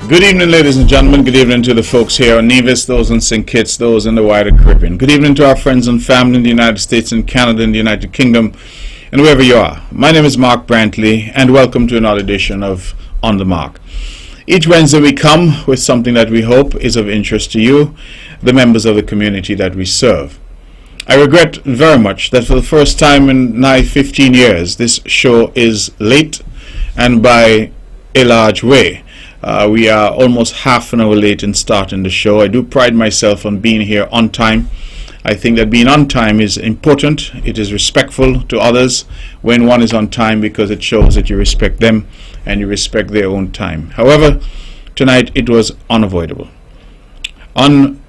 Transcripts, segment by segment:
Good evening, ladies and gentlemen. Good evening to the folks here on Nevis, those in St. Kitts, those in the wider Caribbean. Good evening to our friends and family in the United States and Canada and the United Kingdom and wherever you are. My name is Mark Brantley and welcome to another edition of On the Mark. Each Wednesday we come with something that we hope is of interest to you, the members of the community that we serve. I regret very much that for the first time in nigh 15 years this show is late and by a large way. We are almost half an hour late in starting the show. I do pride myself on being here on time. I think that being on time is important. It is respectful to others when one is on time because it shows that you respect them and you respect their own time. However, tonight it was unavoidable. On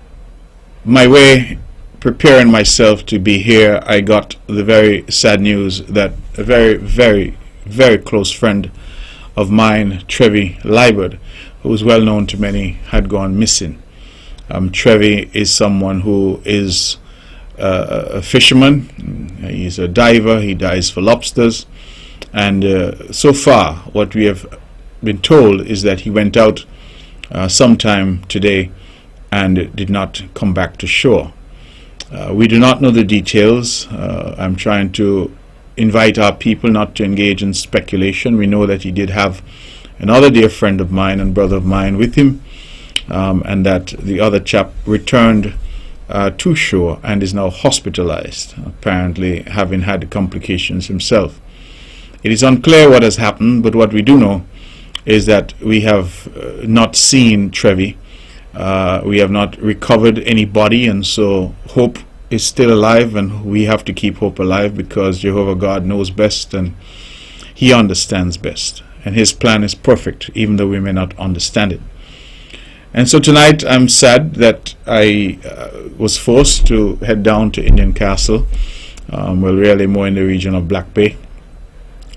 my way preparing myself to be here, I got the very sad news that a very, very, very close friend of mine, Trevi Liebert, who is well known to many, had gone missing. Trevi is someone who is a fisherman. He's a diver. He dives for lobsters. And so far, what we have been told is that he went out sometime today and did not come back to shore. We do not know the details. I'm trying to invite our people not to engage in speculation. We know that he did have another dear friend of mine and brother of mine with him, and that the other chap returned to shore and is now hospitalized, apparently having had complications himself. It is unclear what has happened, but what we do know is that we have not seen Trevi. We have not recovered any body, and so hope is still alive, and we have to keep hope alive because Jehovah God knows best and he understands best, and his plan is perfect even though we may not understand it. And so tonight I'm sad that I was forced to head down to Indian Castle, really more in the region of Black Bay,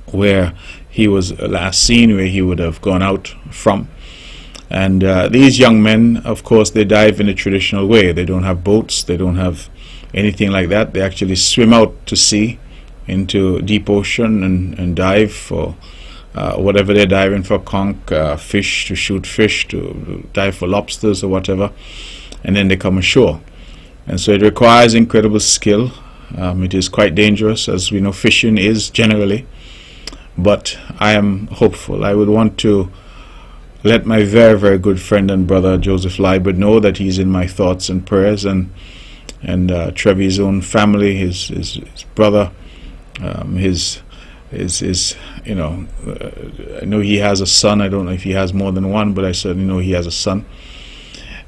where he was last seen, where he would have gone out from. And these young men, of course, they dive in a traditional way. They don't have boats, they don't have anything like that. They actually swim out to sea into deep ocean and dive for whatever they're diving for, conch, fish, to shoot fish, to dive for lobsters or whatever, and then they come ashore. And so it requires incredible skill. It is quite dangerous, as we know fishing is generally, but I am hopeful. I would want to let my very, very good friend and brother Joseph Liebert know that he's in my thoughts and prayers, and Trevi's own family, his brother, his I know he has a son. I don't know if he has more than one, but I certainly know he has a son.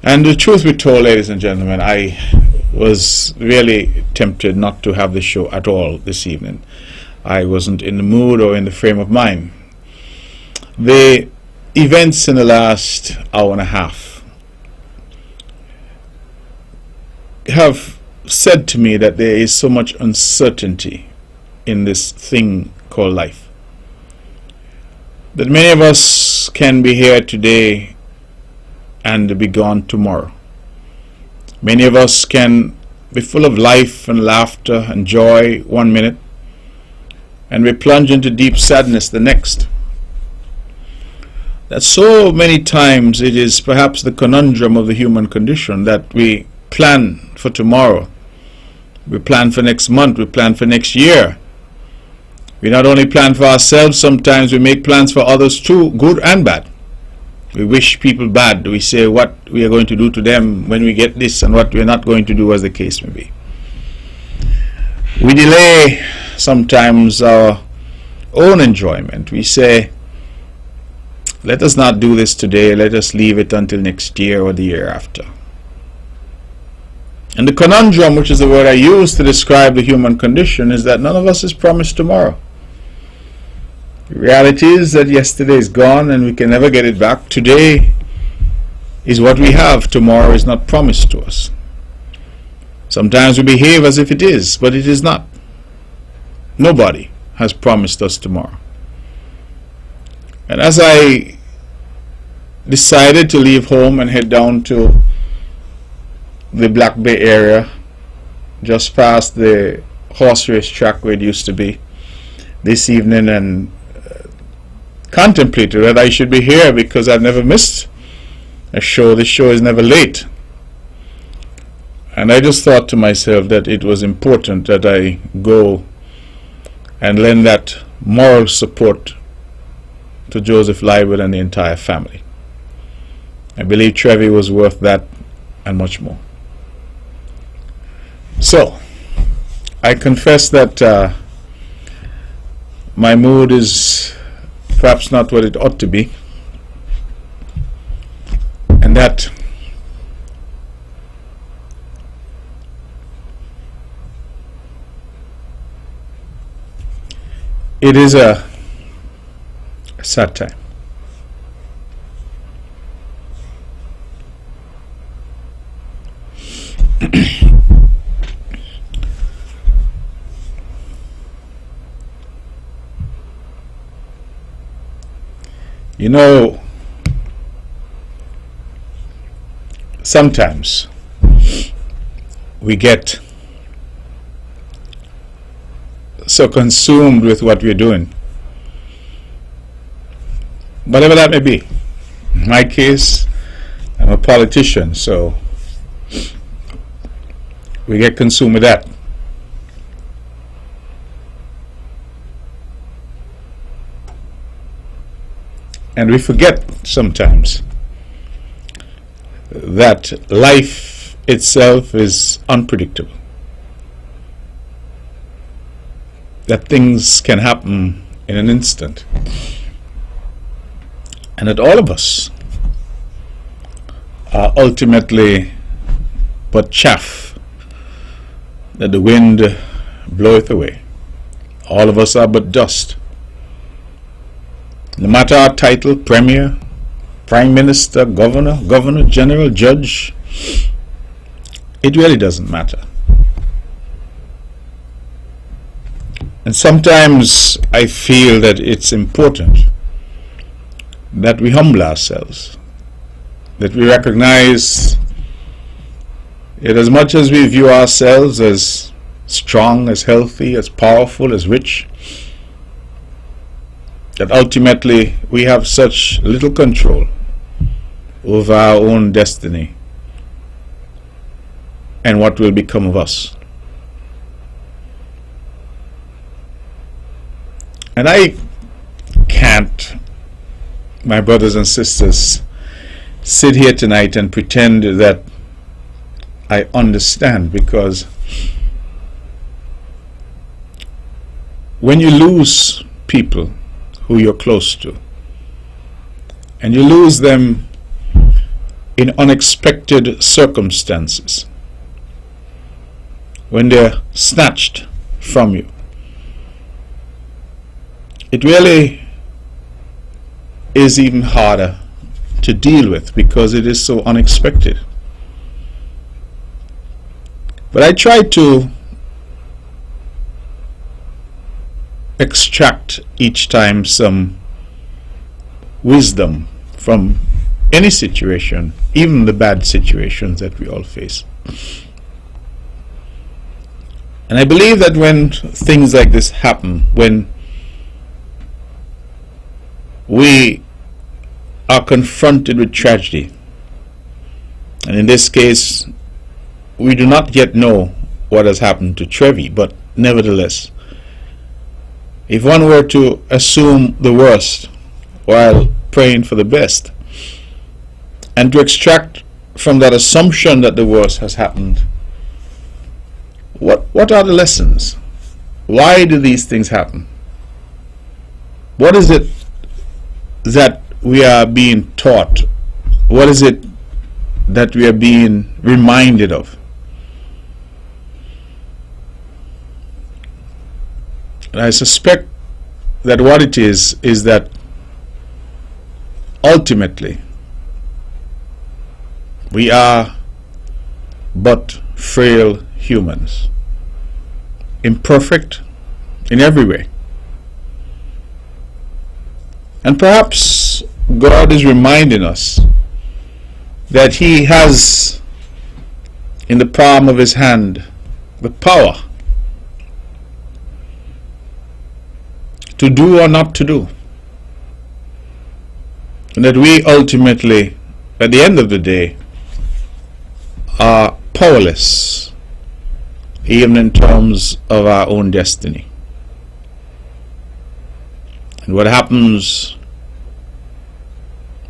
And the truth be told, ladies and gentlemen, I was really tempted not to have the show at all this evening. I wasn't in the mood or in the frame of mind. The events in the last hour and a half have said to me that there is so much uncertainty in this thing called life, that many of us can be here today and be gone tomorrow. Many of us can be full of life and laughter and joy one minute and we plunge into deep sadness the next. That so many times it is perhaps the conundrum of the human condition that we plan for tomorrow, we plan for next month, we plan for next year. We not only plan for ourselves, sometimes we make plans for others too, good and bad. We wish people bad. We say what we are going to do to them when we get this and what we are not going to do, as the case may be. We delay sometimes our own enjoyment. We say, let us not do this today, let us leave it until next year or the year after. And the conundrum, which is the word I use to describe the human condition, is that none of us is promised tomorrow. The reality is that yesterday is gone and we can never get it back. Today is what we have. Tomorrow is not promised to us. Sometimes we behave as if it is, but it is not. Nobody has promised us tomorrow. And as I decided to leave home and head down to the Black Bay area, just past the horse race track where it used to be this evening, and contemplated that I should be here because I've never missed This show is never late. And I just thought to myself that it was important that I go and lend that moral support to Joseph Lywood and the entire family. I believe Trevi was worth that and much more. So, I confess that my mood is perhaps not what it ought to be, and that it is a sad time. You know, sometimes we get so consumed with what we're doing, whatever that may be. In my case, I'm a politician, so we get consumed with that. And we forget sometimes that life itself is unpredictable. That things can happen in an instant. And that all of us are ultimately but chaff that the wind bloweth away. All of us are but dust. No matter our title, premier, prime minister, governor general, judge, it really doesn't matter. And sometimes I feel that it's important that we humble ourselves, that we recognize that as much as we view ourselves as strong, as healthy, as powerful, as rich, that ultimately we have such little control over our own destiny and what will become of us. And I can't, my brothers and sisters, sit here tonight and pretend that I understand, because when you lose people who you're close to, and you lose them in unexpected circumstances, when they're snatched from you, it really is even harder to deal with because it is so unexpected. But I try to extract each time some wisdom from any situation, even the bad situations that we all face. And I believe that when things like this happen, when we are confronted with tragedy, and in this case we do not yet know what has happened to Trevi, but nevertheless, if one were to assume the worst while praying for the best, and to extract from that assumption that the worst has happened, what are the lessons? Why do these things happen? What is it that we are being taught? What is it that we are being reminded of? And I suspect that what it is that ultimately we are but frail humans, imperfect in every way. And perhaps God is reminding us that He has in the palm of His hand the power to do or not to do, and that we ultimately at the end of the day, are powerless, even in terms of our own destiny. And what happens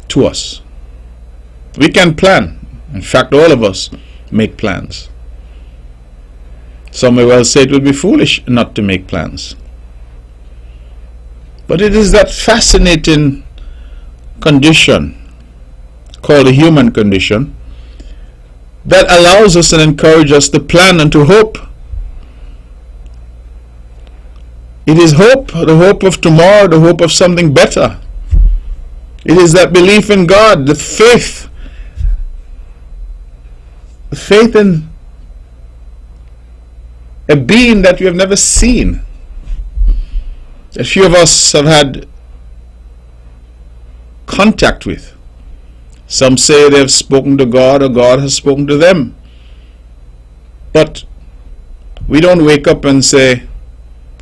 to us? We can plan. In fact, all of us make plans. Some may well say it would be foolish not to make plans. But it is that fascinating condition called the human condition that allows us and encourages us to plan and to hope. It is hope, the hope of tomorrow, the hope of something better. It is that belief in God, the faith in a being that we have never seen. A few of us have had contact with. Some say they have spoken to God or God has spoken to them. But we don't wake up and say,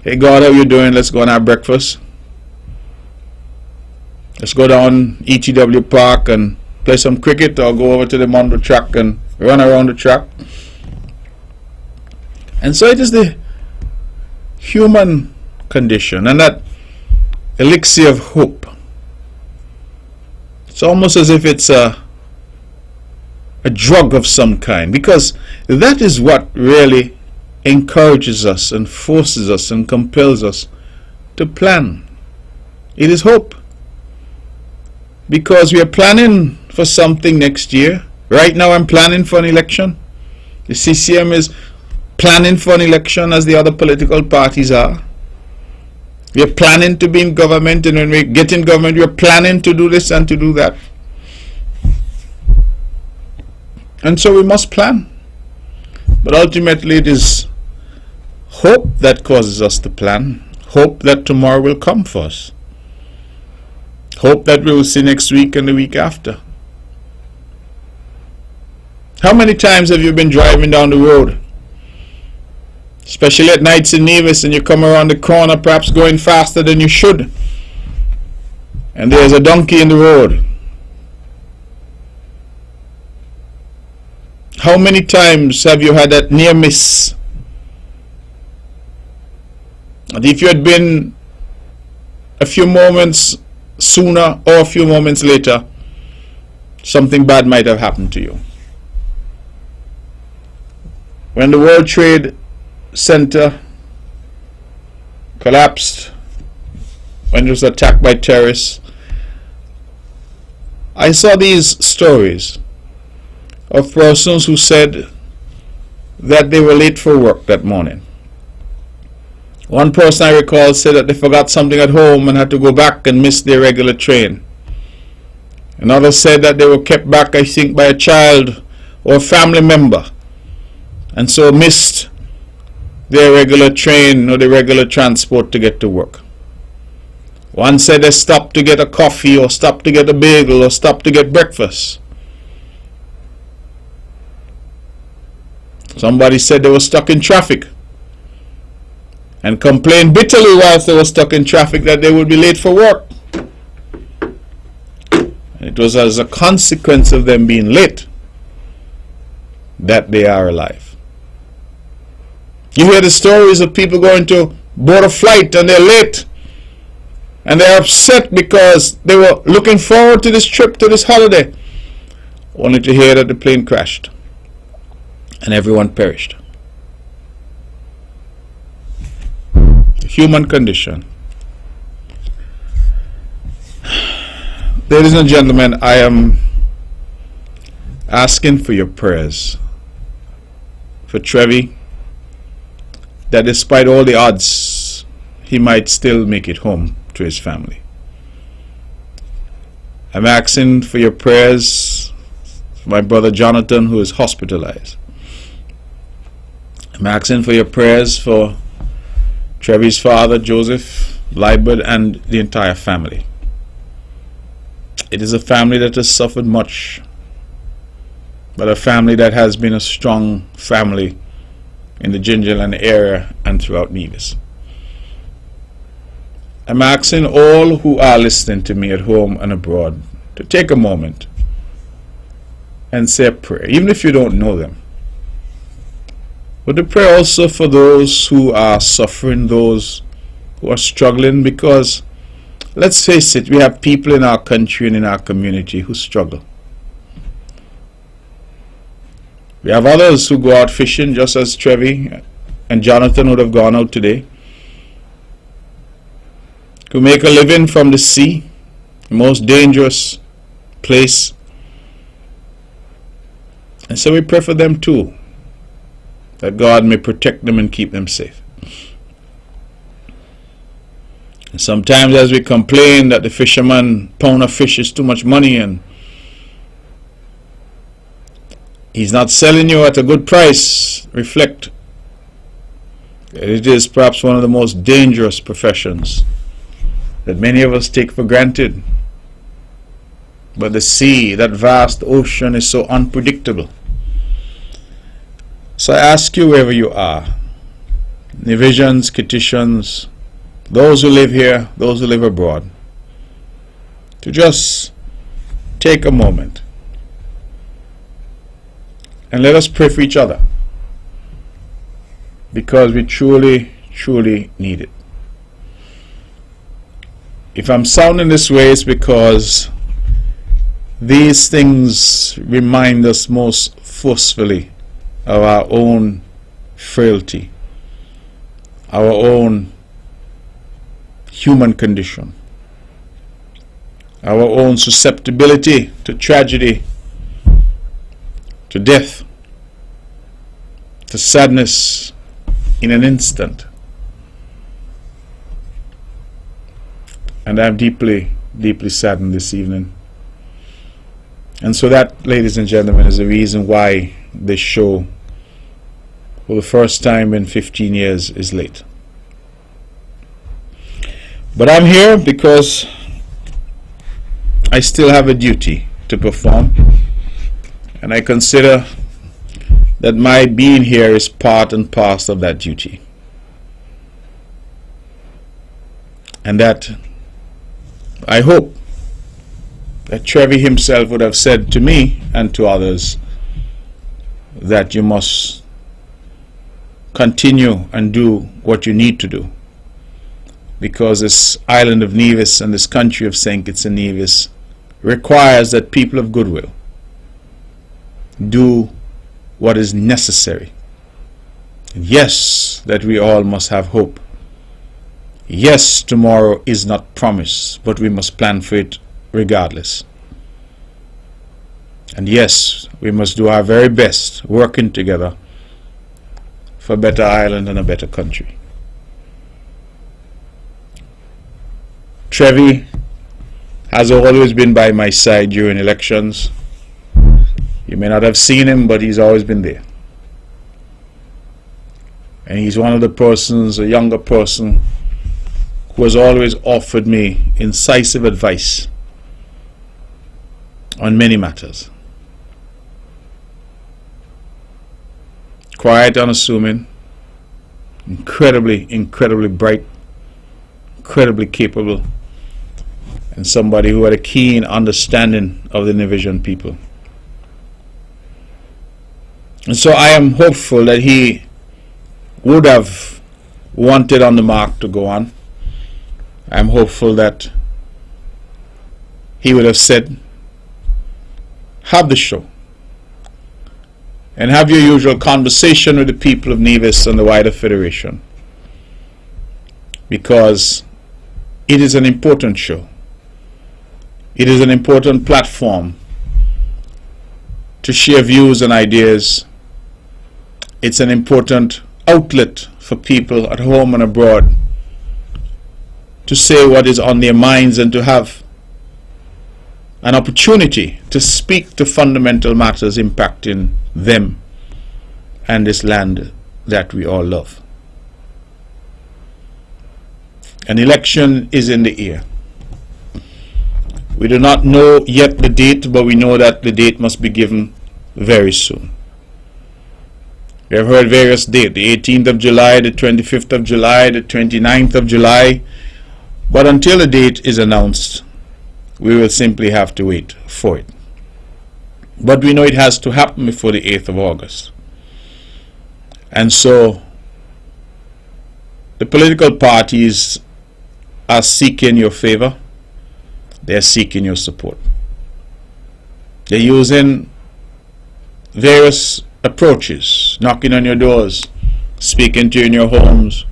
"Hey God, how you doing? Let's go and have breakfast. Let's go down ETW Park and play some cricket, or go over to the Mondo track and run around the track." And so it is the human condition and that elixir of hope. It's almost as if it's a drug of some kind, because that is what really encourages us and forces us and compels us to plan. It is hope, because we are planning for something next year. Right now I'm planning for an election. The CCM is planning for an election, as the other political parties are. We are planning to be in government, and when we get in government, we are planning to do this and to do that. And so we must plan. But ultimately it is hope that causes us to plan. Hope that tomorrow will come for us. Hope that we will see next week and the week after. How many times have you been driving down the road, especially at nights in Nevis, and you come around the corner perhaps going faster than you should, and there's a donkey in the road? How many times have you had that near miss? And if you had been a few moments sooner or a few moments later, something bad might have happened to you. When the World Trade Center collapsed, when it was attacked by terrorists, I saw these stories of persons who said that they were late for work that morning. One person I recall said that they forgot something at home and had to go back and miss their regular train. Another said that they were kept back, I think, by a child or a family member, and so missed their regular train or the regular transport to get to work. One said they stopped to get a coffee, or stopped to get a bagel, or stopped to get breakfast. Somebody said they were stuck in traffic and complained bitterly whilst they were stuck in traffic that they would be late for work. It was as a consequence of them being late that they are alive. You hear the stories of people going to board a flight and they're late, and they're upset because they were looking forward to this trip, to this holiday, only to hear that the plane crashed and everyone perished. The human condition. Ladies and gentlemen, I am asking for your prayers for Trevi, that despite all the odds, he might still make it home to his family. I'm asking for your prayers for my brother Jonathan, who is hospitalized. I'm asking for your prayers for Trevi's father, Joseph Liebert, and the entire family. It is a family that has suffered much, but a family that has been a strong family in the Gingerland area and throughout Nevis. I'm asking all who are listening to me at home and abroad to take a moment and say a prayer, even if you don't know them. But to pray also for those who are suffering, those who are struggling, because let's face it, we have people in our country and in our community who struggle. We have others who go out fishing, just as Trevi and Jonathan would have gone out today, who make a living from the sea, the most dangerous place. And so we pray for them too, that God may protect them and keep them safe. And sometimes as we complain that the fisherman pound of fish is too much money and he's not selling you at a good price, reflect that it is perhaps one of the most dangerous professions that many of us take for granted. But the sea, that vast ocean, is so unpredictable. So I ask you, wherever you are, Nevisians, Kittitians, those who live here, those who live abroad, to just take a moment and let us pray for each other, because we truly, truly need it. If I'm sounding this way, it's because these things remind us most forcefully of our own frailty, our own human condition, our own susceptibility to tragedy, to death, to sadness in an instant. And I'm deeply, deeply saddened this evening. And so that, ladies and gentlemen, is the reason why this show, for the first time in 15 years, is late. But I'm here because I still have a duty to perform. And I consider that my being here is part and parcel of that duty. And that I hope that Trevi himself would have said to me and to others that you must continue and do what you need to do, because this island of Nevis and this country of St. Kitts and Nevis requires that people of goodwill do what is necessary. And yes, that we all must have hope. Yes, tomorrow is not promised, but we must plan for it regardless. And yes, we must do our very best, working together for a better island and a better country. Trevi has always been by my side during elections. You may not have seen him, but he's always been there. And he's one of the persons, a younger person, who has always offered me incisive advice on many matters. Quiet, unassuming, incredibly bright, incredibly capable, and somebody who had a keen understanding of the Nevisian people. And so I am hopeful that he would have wanted On the Mark to go on. I'm hopeful that he would have said, have the show and have your usual conversation with the people of Nevis and the wider Federation, because it is an important show. It is an important platform to share views and ideas. It's an important outlet for people at home and abroad to say what is on their minds and to have an opportunity to speak to fundamental matters impacting them and this land that we all love. An election is in the air. We do not know yet the date, but we know that the date must be given very soon. We have heard various dates, the 18th of July, the 25th of July, the 29th of July. But until the date is announced, we will simply have to wait for it. But we know it has to happen before the 8th of August. And so the political parties are seeking your favor. They're seeking your support. They're using various approaches, knocking on your doors, speaking to you in your homes,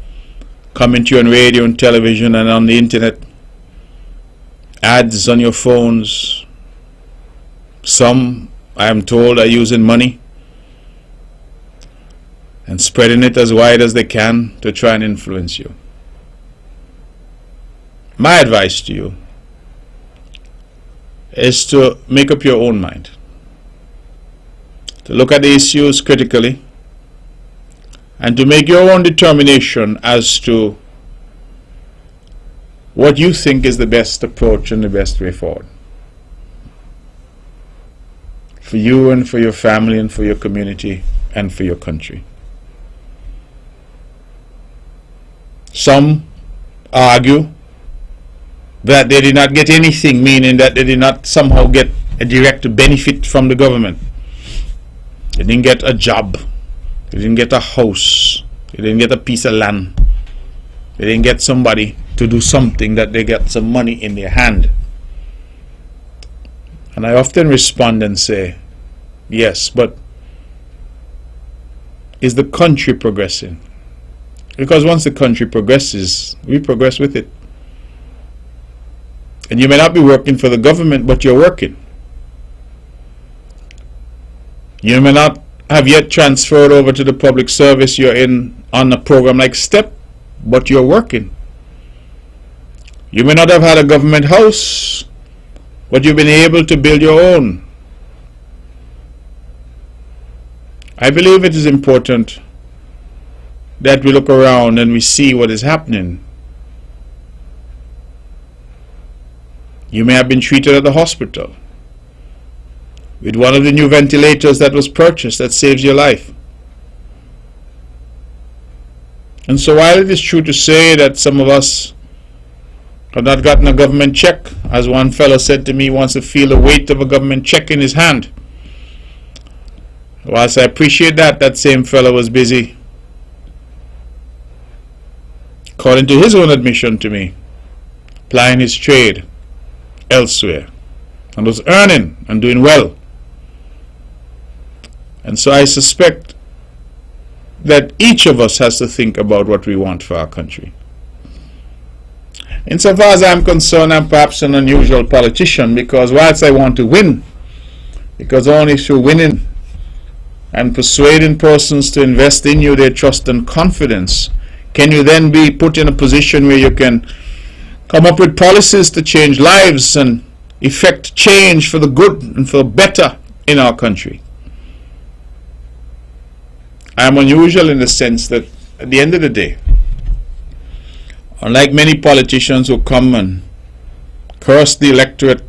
coming to you on radio and television and on the internet, ads on your phones. Some, I am told, are using money and spreading it as wide as they can to try and influence you. My advice to you is to make up your own mind, to look at the issues critically, and to make your own determination as to what you think is the best approach and the best way forward for you and for your family and for your community and for your country. Some argue that they did not get anything, meaning that they did not somehow get a direct benefit from the government. They didn't get a job. They didn't get a house. They didn't get a piece of land. They didn't get somebody to do something that they get some money in their hand. And I often respond and say, yes, but is the country progressing? Because once the country progresses, we progress with it. And you may not be working for the government, but you're working. You may not have yet transferred over to the public service you're in on a program like STEP, but you're working. You may not have had a government house, but you've been able to build your own. I believe it is important that we look around and we see what is happening. You may have been treated at the hospital with one of the new ventilators that was purchased that saves your life. And so while it is true to say that some of us have not gotten a government check, as one fellow said to me, wants to feel the weight of a government check in his hand. Whilst I appreciate that, that same fellow was busy, according to his own admission to me, plying his trade elsewhere and was earning and doing well. And so I suspect that each of us has to think about what we want for our country. Insofar as I'm concerned, I'm perhaps an unusual politician, because whilst I want to win, because only through winning and persuading persons to invest in you their trust and confidence can you then be put in a position where you can come up with policies to change lives and effect change for the good and for the better in our country. I am unusual in the sense that at the end of the day, unlike many politicians who come and curse the electorate,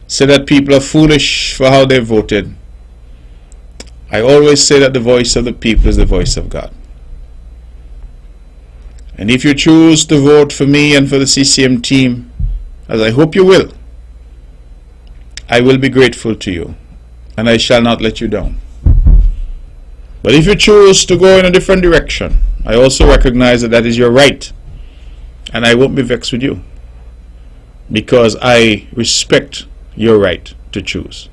say that people are foolish for how they voted, I always say that the voice of the people is the voice of God. And if you choose to vote for me and for the CCM team, as I hope you will, I will be grateful to you, and I shall not let you down. But if you choose to go in a different direction, I also recognize that that is your right, and I won't be vexed with you, because I respect your right to choose.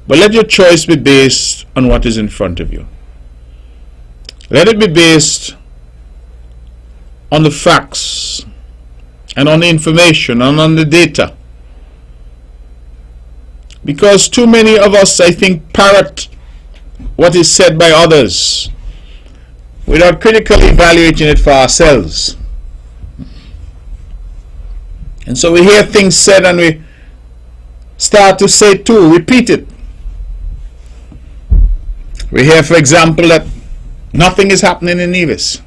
But let your choice be based on what is in front of you. Let it be based on the facts and on the information and on the data. Because too many of us, I think, parrot what is said by others without critically evaluating it for ourselves. And so we hear things said and we start to say it too, repeat it. We hear, for example, that nothing is happening in Nevis.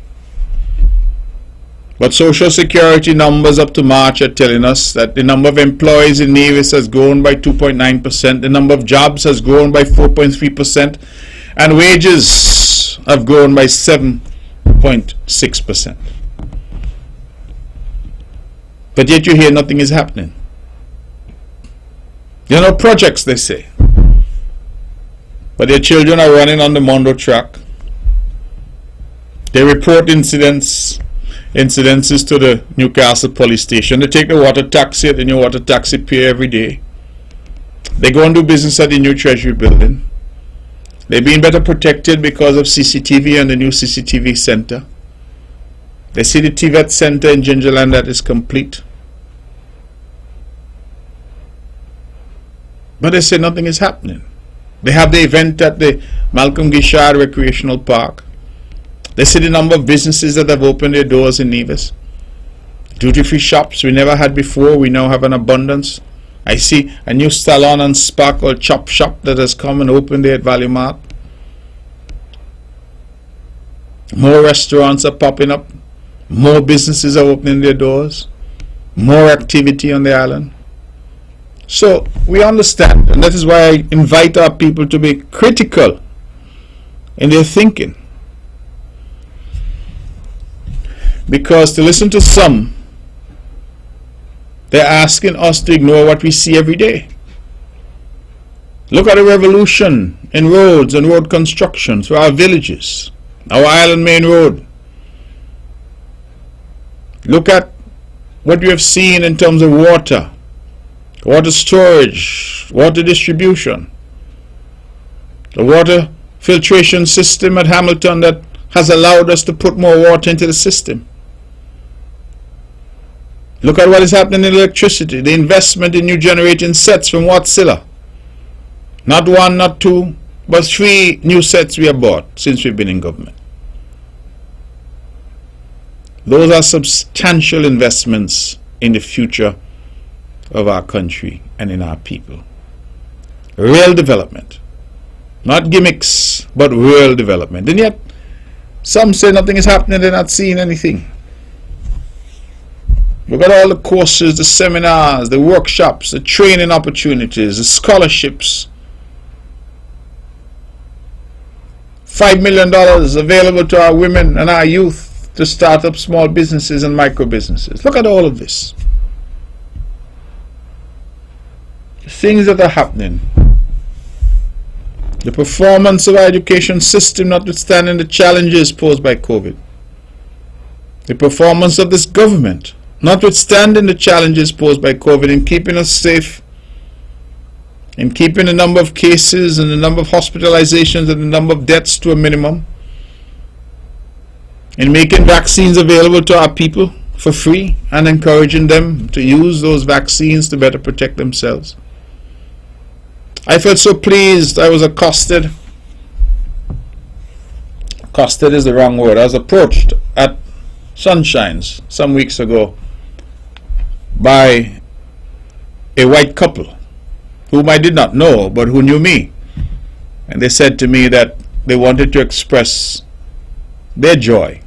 But Social Security numbers up to March are telling us that the number of employees in Nevis has grown by 2.9%, the number of jobs has grown by 4.3%, and wages have grown by 7.6%. But yet you hear nothing is happening. There are no projects, they say. But their children are running on the Mondo track. They report incidences to the Newcastle police station. They take the water taxi at the new water taxi pier every day. They go and do business at the new Treasury building. They're being better protected because of CCTV and the new CCTV center. They see the TVET center in Gingerland that is complete. But they say nothing is happening. They have the event at the Malcolm Gishard Recreational Park. They see the number of businesses that have opened their doors in Nevis. Duty-free shops we never had before, we now have an abundance. I see a new salon and spa called Chop Shop that has come and opened there at Valley Mart. More restaurants are popping up. More businesses are opening their doors. More activity on the island. So we understand, and that is why I invite our people to be critical in their thinking. Because to listen to some, they're asking us to ignore what we see every day. Look at the revolution in roads and road construction through our villages, our island main road. Look at what we have seen in terms of water storage, water distribution, the water filtration system at Hamilton that has allowed us to put more water into the system. Look at what is happening in electricity, the investment in new generating sets from Wärtsilä. Not one, not two, but 3 new sets we have bought since we've been in government. Those are substantial investments in the future of our country and in our people. Real development. Not gimmicks, but real development. And yet, some say nothing is happening, they're not seeing anything. Look at all the courses, the seminars, the workshops, the training opportunities, the scholarships. $5 million available to our women and our youth to start up small businesses and micro businesses. Look at all of this. The things that are happening. The performance of our education system notwithstanding the challenges posed by COVID. The performance of this government notwithstanding the challenges posed by COVID in keeping us safe, in keeping the number of cases and the number of hospitalizations and the number of deaths to a minimum, in making vaccines available to our people for free and encouraging them to use those vaccines to better protect themselves. I felt so pleased. I was accosted is the wrong word. I was approached at Sunshines some weeks ago by a white couple whom I did not know but who knew me, and they said to me that they wanted to express their joy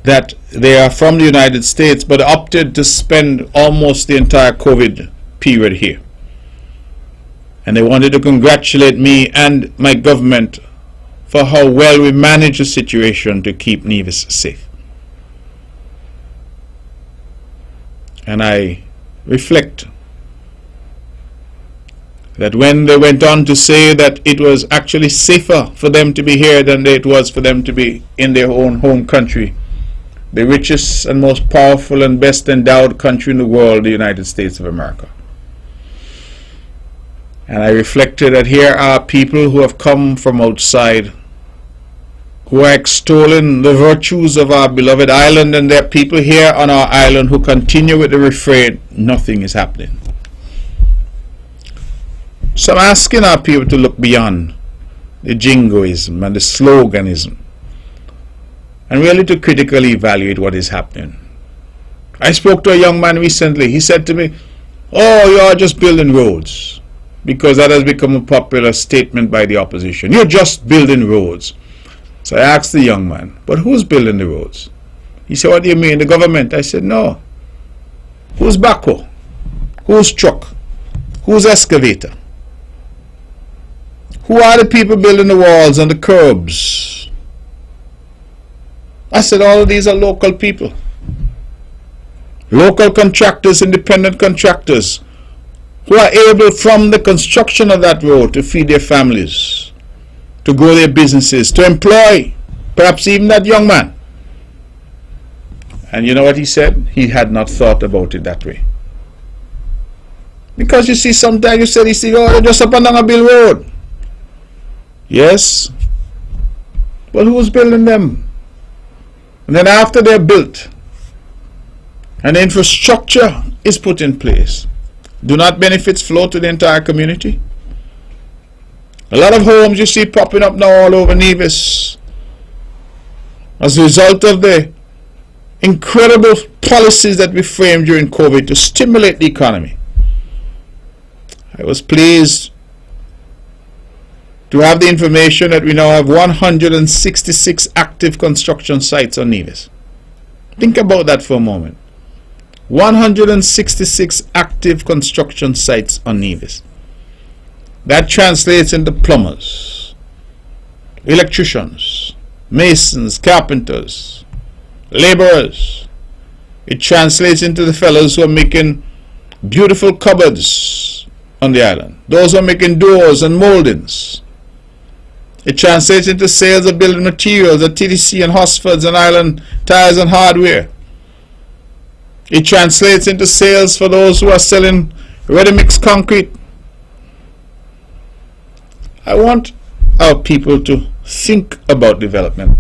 that they are from the United States but opted to spend almost the entire COVID period here, and they wanted to congratulate me and my government for how well we managed the situation to keep Nevis safe. And I reflect that when they went on to say that it was actually safer for them to be here than it was for them to be in their own home country, the richest and most powerful and best endowed country in the world, the United States of America. And I reflected that here are people who have come from outside, who are extolling the virtues of our beloved island, and there are people here on our island who continue with the refrain, nothing is happening. So I'm asking our people to look beyond the jingoism and the sloganism and really to critically evaluate what is happening. I spoke to a young man recently. He said to me, "Oh, you are just building roads," because that has become a popular statement by the opposition. You're just building roads. So I asked the young man, "But who's building the roads?" He said, "What do you mean, the government?" I said, "No. Who's backhoe? Who's truck? Who's excavator? Who are the people building the walls and the curbs?" I said, all of these are local people. Local contractors, independent contractors, who are able from the construction of that road to feed their families, to grow their businesses, to employ perhaps even that young man. And you know what he said? He had not thought about it that way. Because you see, sometimes you say, oh, they're just up and down a bill road. Yes, but who's building them? And then after they're built, and the infrastructure is put in place, do not benefits flow to the entire community? A lot of homes you see popping up now all over Nevis as a result of the incredible policies that we framed during COVID to stimulate the economy. I was pleased to have the information that we now have 166 active construction sites on Nevis. Think about that for a moment. 166 active construction sites on Nevis. That translates into plumbers, electricians, masons, carpenters, laborers. It translates into the fellows who are making beautiful cupboards on the island, those who are making doors and moldings. It translates into sales of building materials at TDC and Hosfords and Island Tires and Hardware. It translates into sales for those who are selling ready-mix concrete. I want our people to think about development,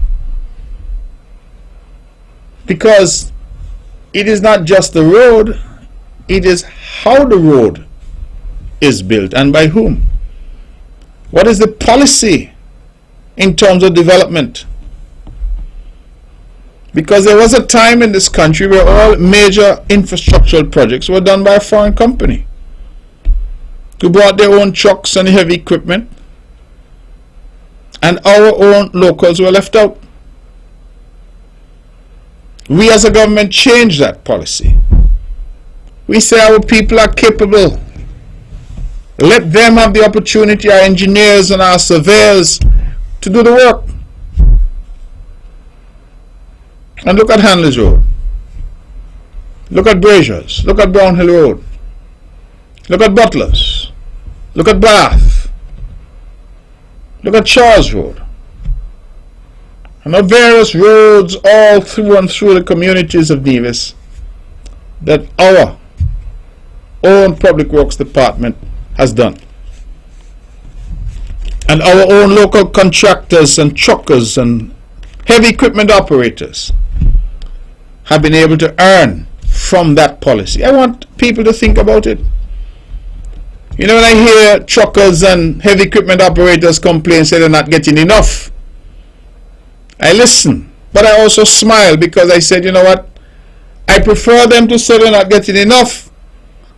because it is not just the road, it is how the road is built and by whom. What is the policy in terms of development? Because there was a time in this country where all major infrastructural projects were done by a foreign company who brought their own trucks and heavy equipment, and our own locals were left out. We as a government changed that policy. We say our people are capable. Let them have the opportunity, our engineers and our surveyors, to do the work. And look at Hanley's Road. Look at Brazier's. Look at Brownhill Road. Look at Butler's. Look at Bath. Look at Charles Road. And the various roads all through and through the communities of Nevis that our own Public Works Department has done. And our own local contractors and truckers and heavy equipment operators have been able to earn from that policy. I want people to think about it. You know, when I hear truckers and heavy equipment operators complain, say they're not getting enough, I listen, but I also smile, because I said, you know what, I prefer them to say they're not getting enough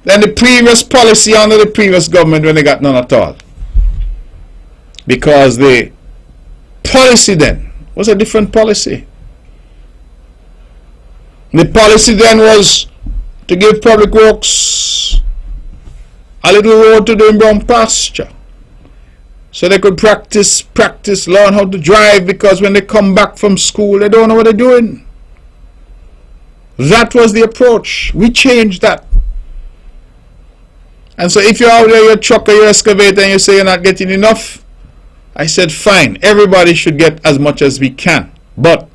than the previous policy under the previous government when they got none at all. Because the policy then was a different policy. The policy then was to give Public Works a little road to do in brown pasture, so they could practice, learn how to drive, because when they come back from school, they don't know what they're doing. That was the approach. We changed that. And so if you're out there, you're a trucker, you're an excavator, and you say you're not getting enough, I said, fine, everybody should get as much as we can. But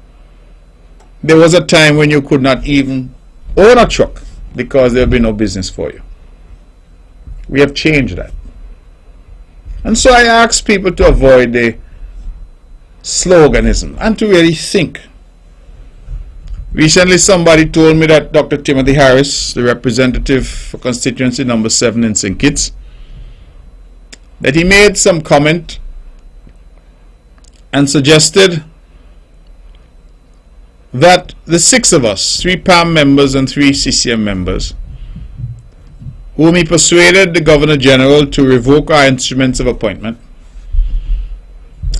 there was a time when you could not even own a truck, because there would be no business for you. We have changed that. And so I ask people to avoid the sloganism and to really think. Recently somebody told me that Dr. Timothy Harris, the representative for constituency number 7 in St. Kitts, that he made some comment and suggested that the 6 of us, 3 PAM members and 3 CCM members, whom he persuaded the Governor General to revoke our instruments of appointment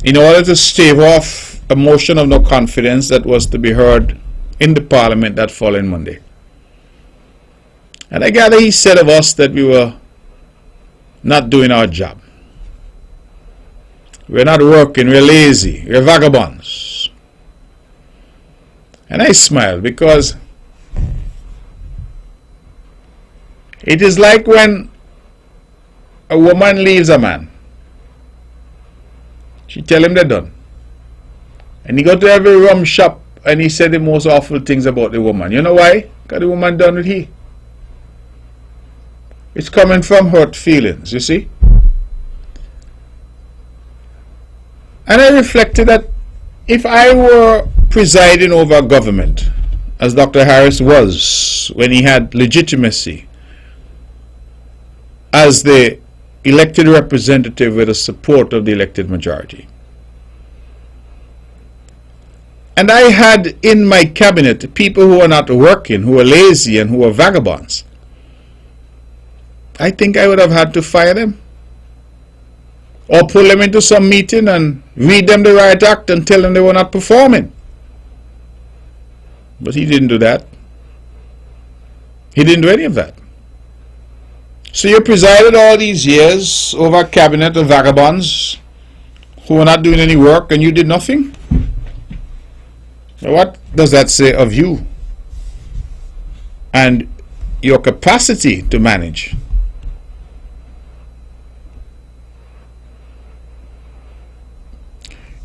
in order to stave off a motion of no confidence that was to be heard in the Parliament that following Monday. And I gather he said of us that we were not doing our job. We're not working, we're lazy, we're vagabonds. And I smiled, because it is like when a woman leaves a man, she tell him they're done. And he go to every rum shop and he said the most awful things about the woman. You know why? Because the woman done with he. It's coming from hurt feelings, you see. And I reflected that if I were presiding over a government, as Dr. Harris was when he had legitimacy as the elected representative with the support of the elected majority, and I had in my cabinet people who are not working, who are lazy and who are vagabonds, I think I would have had to fire them or pull them into some meeting and read them the riot act and tell them they were not performing. But he didn't do that. He didn't do any of that. So you presided all these years over a cabinet of vagabonds who were not doing any work, and you did nothing? Now what does that say of you and your capacity to manage?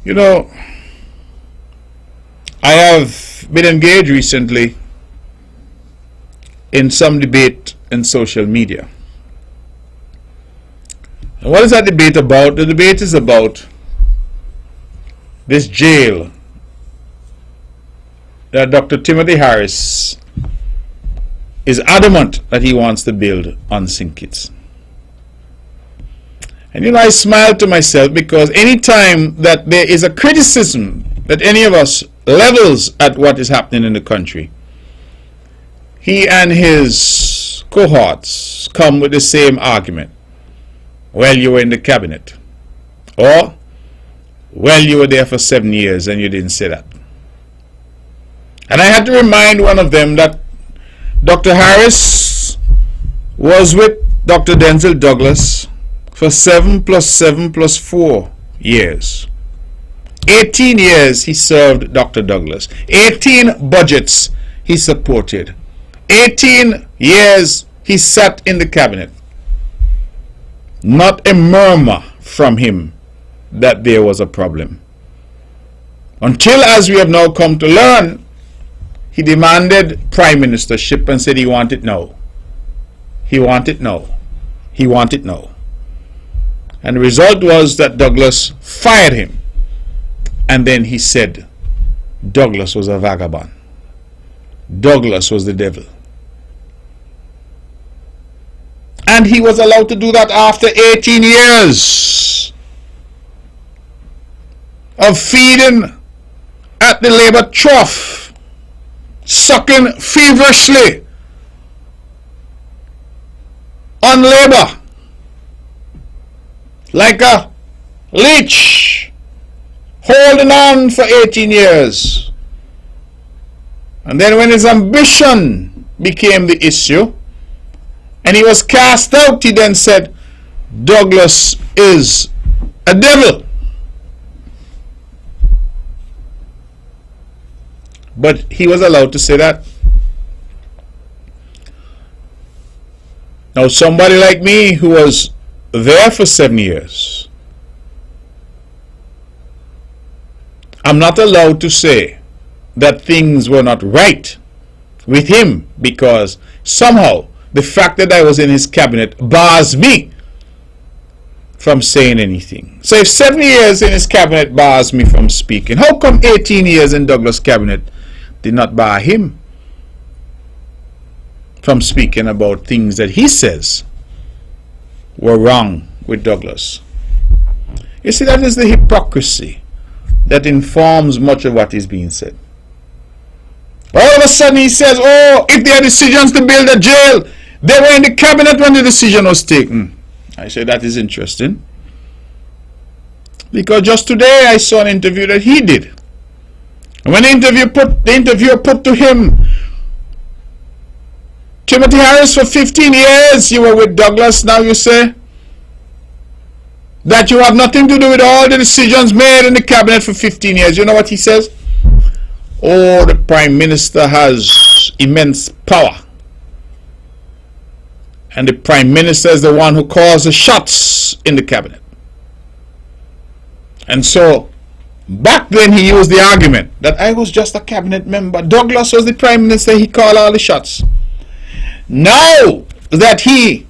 You know, I have been engaged recently in some debate in social media. And what is that debate about? The debate is about this jail that Dr. Timothy Harris is adamant that he wants to build on St. Kitts. And you know, I smile to myself because any time that there is a criticism that any of us levels at what is happening in the country, he and his cohorts come with the same argument. Well, you were in the cabinet. Or, well, you were there for 7 years and you didn't say that. And I had to remind one of them that Dr. Harris was with Dr. Denzel Douglas for 7 + 7 + 4 years. 18 years he served Dr. Douglas. 18 budgets he supported. 18 years he sat in the cabinet. Not a murmur from him that there was a problem. Until, as we have now come to learn, he demanded prime ministership and said he wanted no. He wanted no. He wanted no. And the result was that Douglas fired him. And then he said Douglas was a vagabond. Douglas was the devil. And he was allowed to do that after 18 years of feeding at the labor trough, sucking feverishly on labor like a leech, holding on for 18 years. And then when his ambition became the issue and he was cast out, he then said Douglas is a devil. But he was allowed to say that. Now somebody like me who was there for 7 years, I'm not allowed to say that things were not right with him because somehow the fact that I was in his cabinet bars me from saying anything. So if 7 years in his cabinet bars me from speaking, how come 18 years in Douglas' cabinet did not bar him from speaking about things that he says were wrong with Douglas? You see, that is the hypocrisy that informs much of what is being said. All of a sudden he says, oh, if there are decisions to build a jail, they were in the cabinet when the decision was taken. I said, that is interesting. Because just today I saw an interview that he did. And when the interviewer put to him, Timothy Harris, for 15 years you were with Douglas, now you say that you have nothing to do with all the decisions made in the cabinet for 15 years. You know what he says? Oh, the Prime Minister has immense power. And the Prime Minister is the one who calls the shots in the cabinet. And so, back then he used the argument that I was just a cabinet member. Douglas was the Prime Minister, he called all the shots. Now that he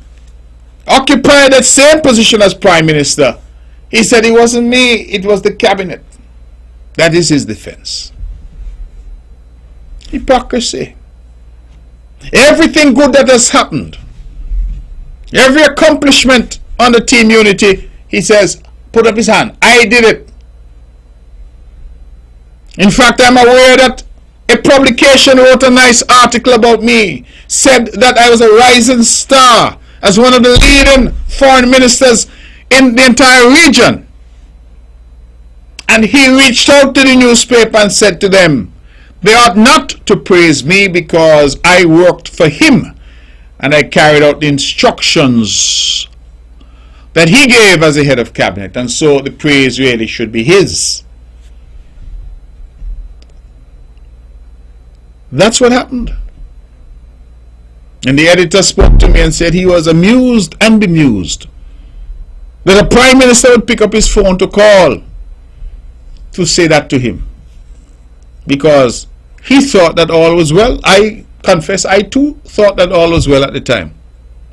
occupied that same position as Prime Minister, he said it wasn't me, it was the cabinet. That is his defense. Hypocrisy. Everything good that has happened, every accomplishment under Team Unity, he says, put up his hand. I did it. In fact, I'm aware that a publication wrote a nice article about me, said that I was a rising star as one of the leading foreign ministers in the entire region. And he reached out to the newspaper and said to them, they ought not to praise me because I worked for him and I carried out the instructions that he gave as the head of cabinet, and so the praise really should be his. That's what happened. And the editor spoke to me and said he was amused and bemused that a Prime Minister would pick up his phone to call to say that to him, because he thought that all was well. I confess, I too thought that all was well at the time.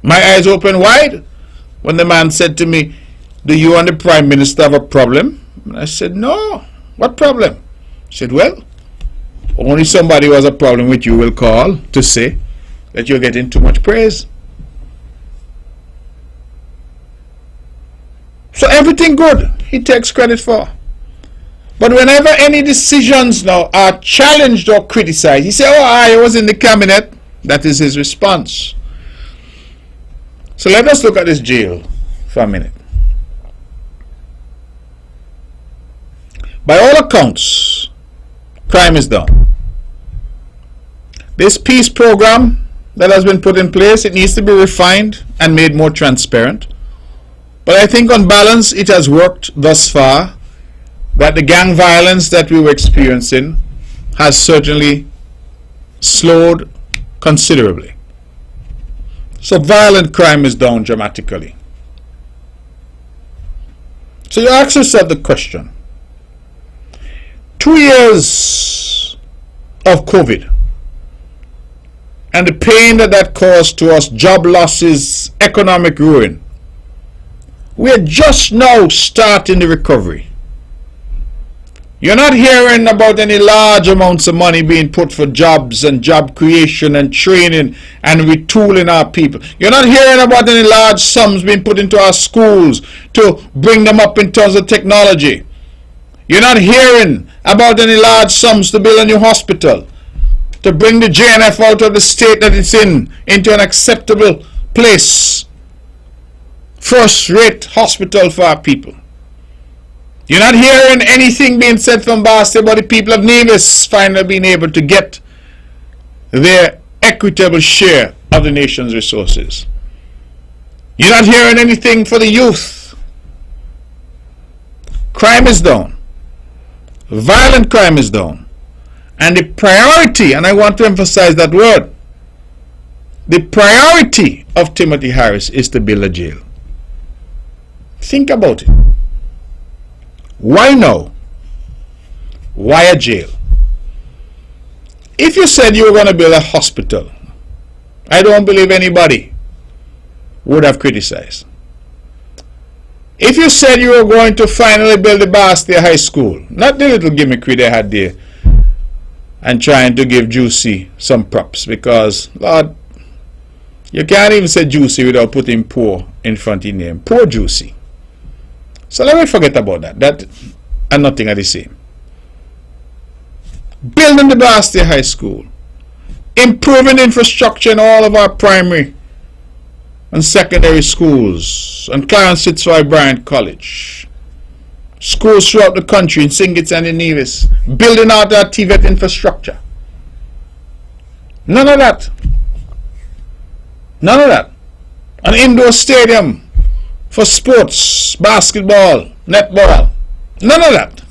My eyes opened wide when the man said to me, do you and the Prime Minister have a problem? And I said, no. What problem? He said, well, only somebody who has a problem with you will call to say that you're getting too much praise. So everything good he takes credit for. But whenever any decisions now are challenged or criticized, he says, oh, I was in the cabinet. That is his response. So let us look at this jail for a minute. By all accounts, crime is down. This peace program that has been put in place, it needs to be refined and made more transparent. But I think on balance it has worked thus far, that the gang violence that we were experiencing has certainly slowed considerably. So violent crime is down dramatically. So you ask yourself the question, 2 years of COVID and the pain that caused to us, job losses, economic ruin, we are just now starting the recovery. You're not hearing about any large amounts of money being put for jobs and job creation and training and retooling our people. You're not hearing about any large sums being put into our schools to bring them up in terms of technology. You're not hearing about any large sums to build a new hospital, to bring the JNF out of the state that it's in into an acceptable place, first-rate hospital for our people. You're not hearing anything being said from Basti about the people of Nevis finally being able to get their equitable share of the nation's resources. You're not hearing anything for the youth. Crime is down. Violent crime is down. And the priority, and I want to emphasize that word, the priority of Timothy Harris is to build a jail. Think about it. Why now? Why a jail? If you said you were going to build a hospital, I don't believe anybody would have criticized. If you said you were going to finally build the Bastia High School, not the little gimmickry they had there, and trying to give Juicy some props, because, Lord, you can't even say Juicy without putting poor in front of your name. Poor Juicy. So let me forget about that. That and nothing are the same. Building the Bastia High School, improving infrastructure in all of our primary and secondary schools, and Clarence Fitzroy Bryant College, schools throughout the country in Singits and in Nevis, building out our TVET infrastructure. None of that. None of that. An indoor stadium for sports, basketball, netball. None of that.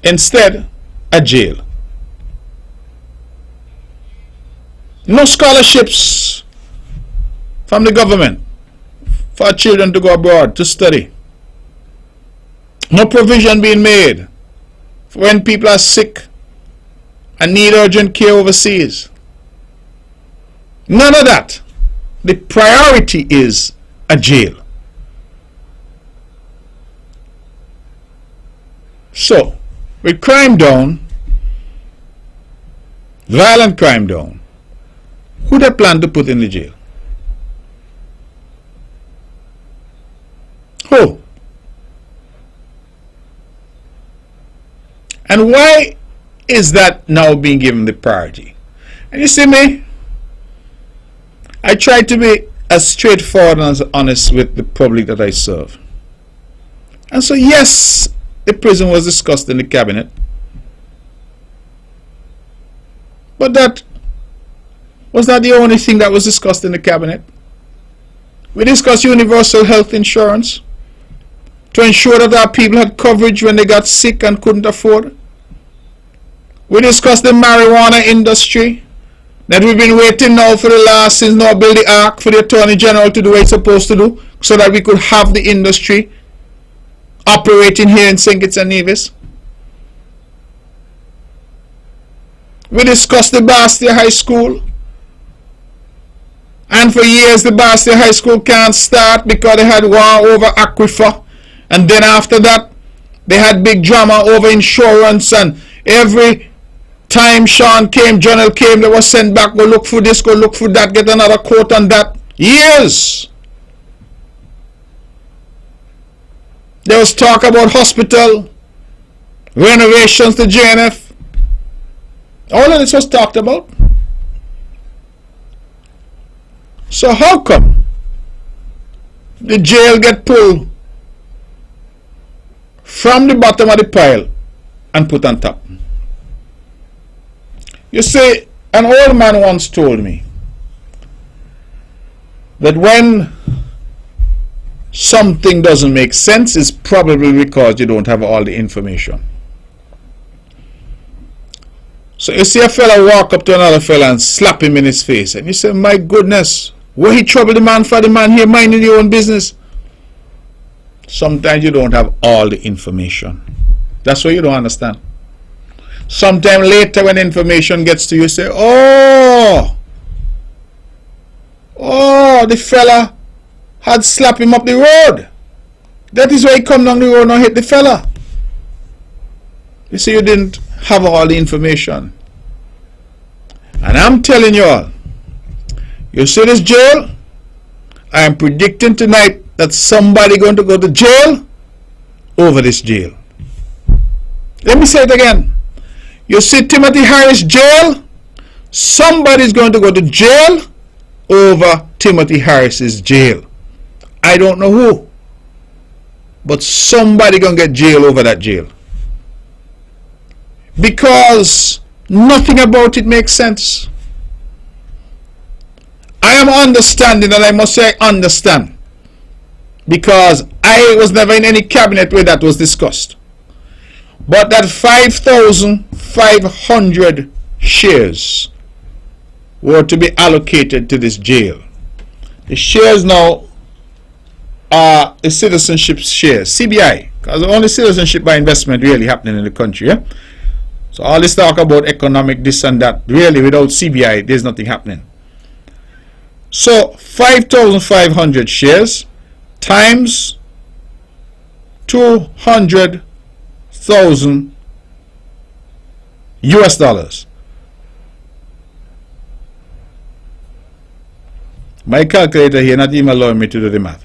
Instead, a jail. No scholarships from the government for our children to go abroad to study. No provision being made for when people are sick and need urgent care overseas. None of that. The priority is a jail. So, with crime down, violent crime down, who they plan to put in the jail? Who? And why is that now being given the priority? And you see me, I try to be as straightforward and as honest with the public that I serve. And so yes, the prison was discussed in the cabinet, but that was not the only thing that was discussed in the cabinet. We discussed universal health insurance to ensure that our people had coverage when they got sick and couldn't afford. We discussed the marijuana industry that we've been waiting now for the last since Noah built the ark for the Attorney General to do what it's supposed to do so that we could have the industry operating here in St. Kitts and Nevis. We discussed the Bastia High School, and for years the Bastia High School can't start because they had war over aquifer, and then after that they had big drama over insurance, and every time Sean came, Journal came, they were sent back, go look for this, go look for that, get another quote on that. Years. There was talk about hospital, renovations to JNF. All of this was talked about. So how come the jail get pulled from the bottom of the pile and put on top? You see, an old man once told me that when something doesn't make sense, it's probably because you don't have all the information. So you see a fella walk up to another fella and slap him in his face, and you say, my goodness, where he trouble the man for? The man here minding your own business. Sometimes you don't have all the information. That's what you don't understand. Sometime later when information gets to you, you say, oh, the fella had slapped him up the road. That is why he come down the road and hit the fella. You see, you didn't have all the information. And I'm telling you all, you see this jail? I am predicting tonight that somebody going to go to jail over this jail. Let me say it again. You see Timothy Harris jail? Somebody's going to go to jail over Timothy Harris's jail. I don't know who, but somebody going to get jail over that jail. Because nothing about it makes sense. I am understanding, and I must say I understand, because I was never in any cabinet where that was discussed. But that 5,500 shares were to be allocated to this jail. The shares now are the citizenship shares, CBI, because the only citizenship by investment really happening in the country. Yeah? So all this talk about economic this and that, really without CBI, there's nothing happening. So 5,500 shares times 200,000 US dollars. My calculator here not even allowing me to do the math.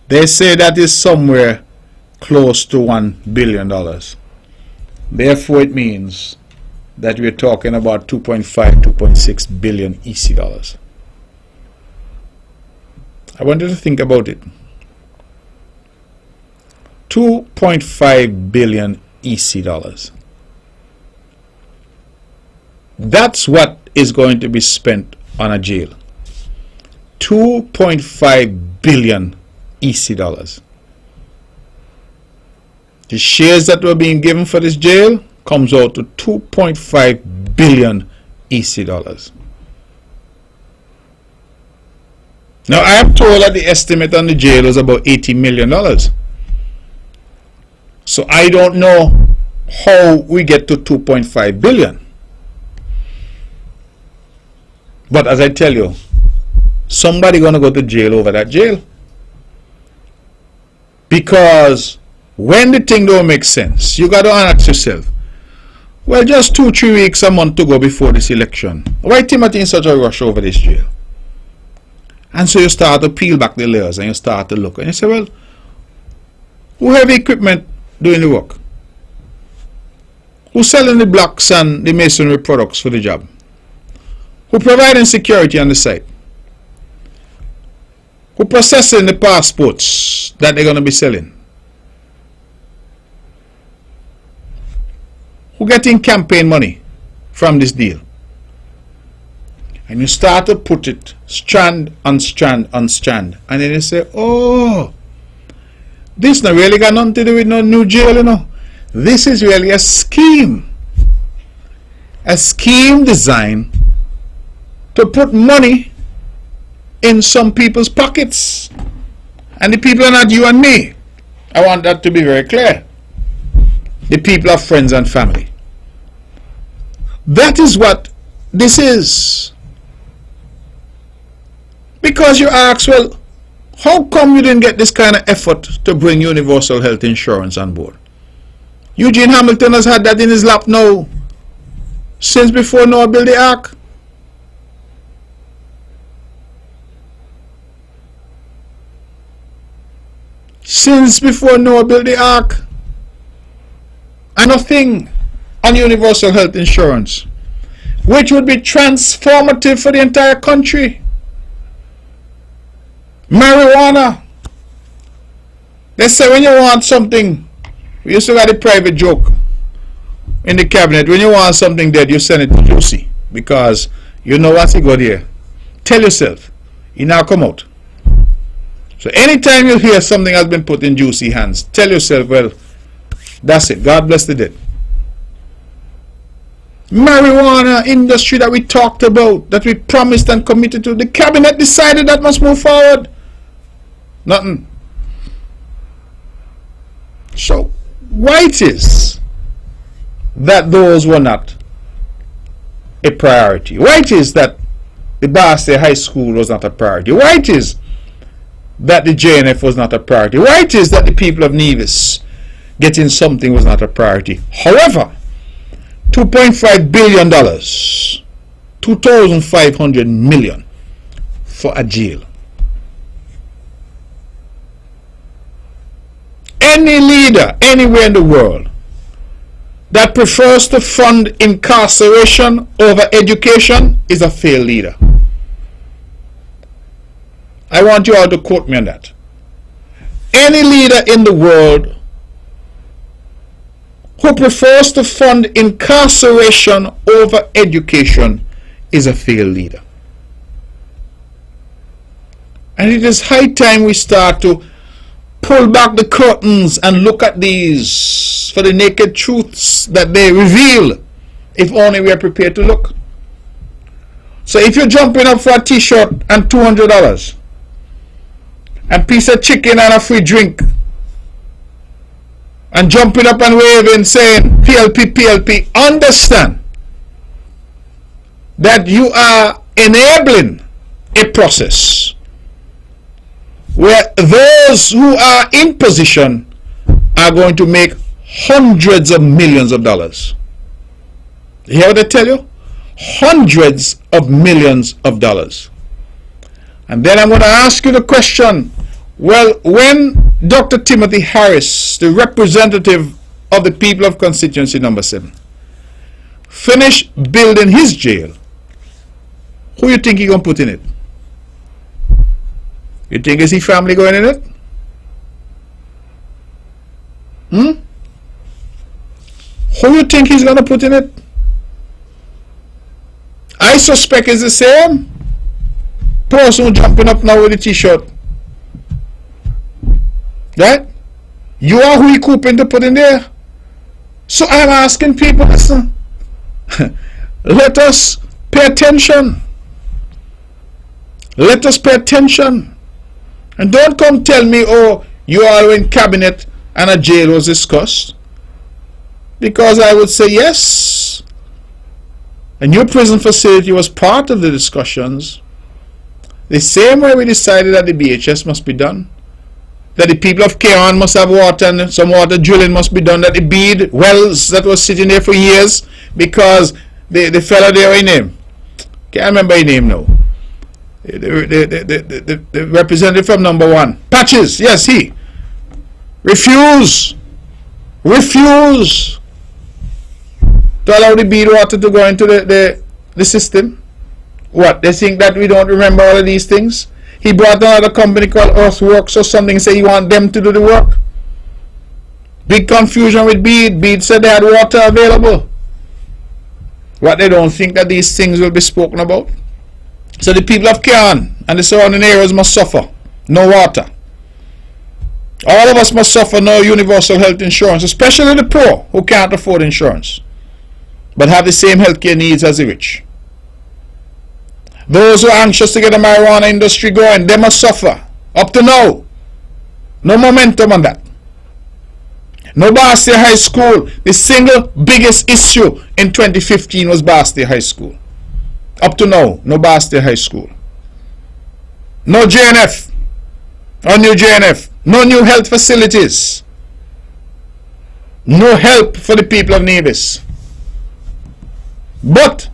They say that is somewhere close to $1 billion. Therefore, it means that we're talking about 2.5, 2.6 billion EC dollars. I want you to think about it. 2.5 billion EC dollars. That's what is going to be spent on a jail. 2.5 billion EC dollars. The shares that were being given for this jail, comes out to 2.5 billion EC dollars. Now, I am told that the estimate on the jail was about $80 million. So I don't know how we get to 2.5 billion. But as I tell you, somebody gonna go to jail over that jail. Because when the thing don't make sense, you gotta ask yourself, well, just 2-3 weeks, a month to go before this election, why Timothy in such a rush over this jail? And so you start to peel back the layers and you start to look and you say, well, who have the equipment doing the work? Who's selling the blocks and the masonry products for the job? Who providing security on the site? Who processing the passports that they're going to be selling? Who getting campaign money from this deal? And you start to put it strand on strand on strand. And then you say, oh, this not really got nothing to do with no new jail, you know. This is really a scheme. A scheme designed to put money in some people's pockets. And the people are not you and me. I want that to be very clear. The people are friends and family. That is what this is. Because you ask, well, how come you didn't get this kind of effort to bring universal health insurance on board? Eugene Hamilton has had that in his lap now since before Noah built the ark. Since before Noah built the ark. And a thing on universal health insurance, which would be transformative for the entire country. Marijuana. They say when you want something, we used to have a private joke in the cabinet, when you want something dead, you send it to Juicy. Because you know what's good here. Tell yourself, it now come out. So anytime you hear something has been put in Juicy hands, tell yourself, well, that's it. God bless the dead. Marijuana industry that we talked about, that we promised and committed to, the cabinet decided that must move forward. Nothing. So why it is that those were not a priority? Why it is that the Barstow High School was not a priority? Why it is that the JNF was not a priority? Why it is that the people of Nevis getting something was not a priority? However, $2.5 billion, 2,500 million for a jail. Any leader anywhere in the world that prefers to fund incarceration over education is a failed leader. I want you all to quote me on that. Any leader in the world who prefers to fund incarceration over education is a failed leader. And it is high time we start to pull back the curtains and look at these for the naked truths that they reveal, if only we are prepared to look. So if you're jumping up for a t-shirt and $200 and piece of chicken and a free drink, and jumping up and waving saying PLP, PLP, understand that you are enabling a process where those who are in position are going to make hundreds of millions of dollars. You hear what I tell you? Hundreds of millions of dollars. And then I'm going to ask you the question, well, when Dr. Timothy Harris, the representative of the people of constituency number 7, finished building his jail, who you think he going to put in it? You think is his family going in it? Who you think he's going to put in it? I suspect it's the same person jumping up now with a t-shirt. Right? You are who he cooping to put in there. So I'm asking people, listen, let us pay attention. Let us pay attention. And don't come tell me, oh, you are in cabinet and a jail was discussed. Because I would say yes. A new prison facility was part of the discussions. The same way we decided that the BHS must be done, that the people of Keon must have water and some water drilling must be done, that the bead wells that was sitting there for years because the fellow there, in name, can't remember his name now, the representative from number 1, Patches, yes, he refuse to allow the bead water to go into the system. What, they think that we don't remember all of these things? He brought another company called Earthworks or something, say he want them to do the work. Big confusion with Bede. Bede said they had water available. What, they don't think that these things will be spoken about? So the people of Keon and the surrounding areas must suffer. No water. All of us must suffer no universal health insurance, especially the poor who can't afford insurance, but have the same healthcare needs as the rich. Those who are anxious to get the marijuana industry going, they must suffer. Up to now, no momentum on that. No Bastia High School. The single biggest issue in 2015 was Bastia High School. Up to now, no Bastia High School. No JNF. Or new JNF. No new health facilities. No help for the people of Nevis. But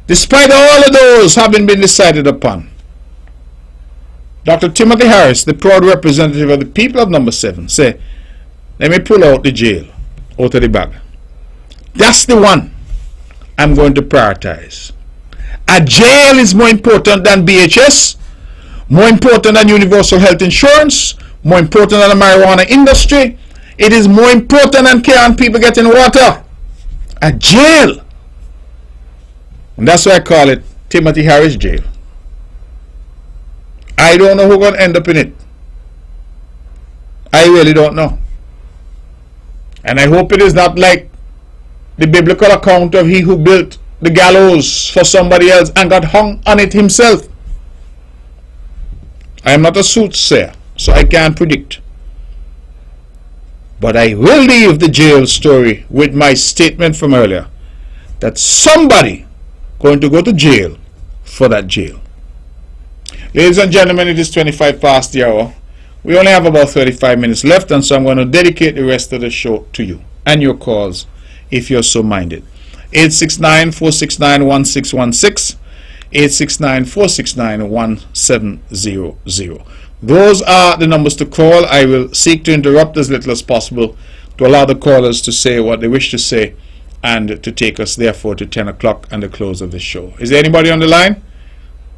despite all of those having been decided upon, Dr. Timothy Harris, the proud representative of the people of number 7, say, let me pull out the jail out of the bag. That's the one I'm going to prioritize. A jail is more important than BHS, more important than universal health insurance, more important than the marijuana industry. It is more important than caring people getting water. A jail. And that's why I call it Timothy Harris Jail. I don't know who's going to end up in it. I really don't know. And I hope it is not like the biblical account of he who built the gallows for somebody else and got hung on it himself. I am not a soothsayer, so I can't predict. But I will leave the jail story with my statement from earlier, that somebody going to go to jail for that jail. Ladies and gentlemen, it is 25 past the hour. We only have about 35 minutes left, and so I'm going to dedicate the rest of the show to you and your calls, if you're so minded. 869-469-1616, 869-469-1700. Those are the numbers to call. I will seek to interrupt as little as possible to allow the callers to say what they wish to say and to take us, therefore, to 10 o'clock and the close of the show. Is there anybody on the line?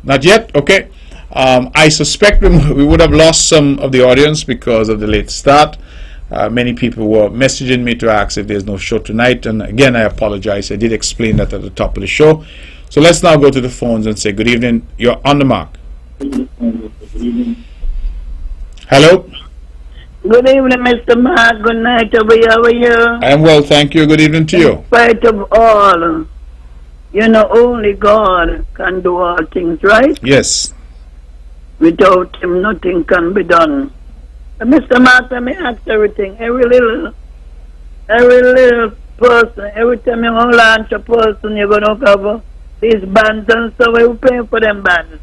Not yet? Okay. I suspect we would have lost some of the audience because of the late start. Many people were messaging me to ask if there's no show tonight, and again I apologize. I did explain that at the top of the show. So let's now go to the phones and say good evening. You're on the mark. Hello. Good evening, Mr. Mark. Good night, how are you? I am well, thank you. Good evening to you. In spite of all, you know, only God can do all things, right? Yes. Without Him, nothing can be done. Mr. Mark, let me ask everything. Every little person, every time you launch a person, you're going to cover these bands and stuff. We're paying for them bands.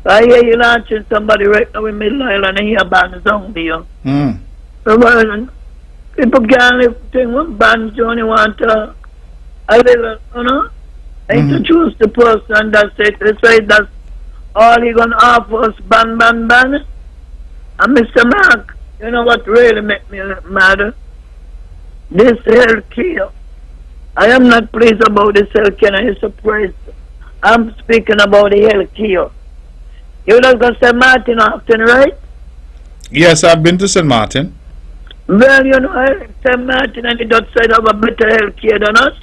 So I hear you launching somebody right now in Middle Island and hear bands on you. So people can't live thing with bands. You only want a little, you know, introduce the person. That's it. That's right. That's all you're going to offer us, ban. And Mr. Mark, you know what really makes me mad? This health care. I am not pleased about this health care. I'm surprised. I'm speaking about the health care. You don't go to St. Martin often, right? Yes, I've been to St. Martin. Well, you know, St. Martin and the Dutch side have a better health care than us.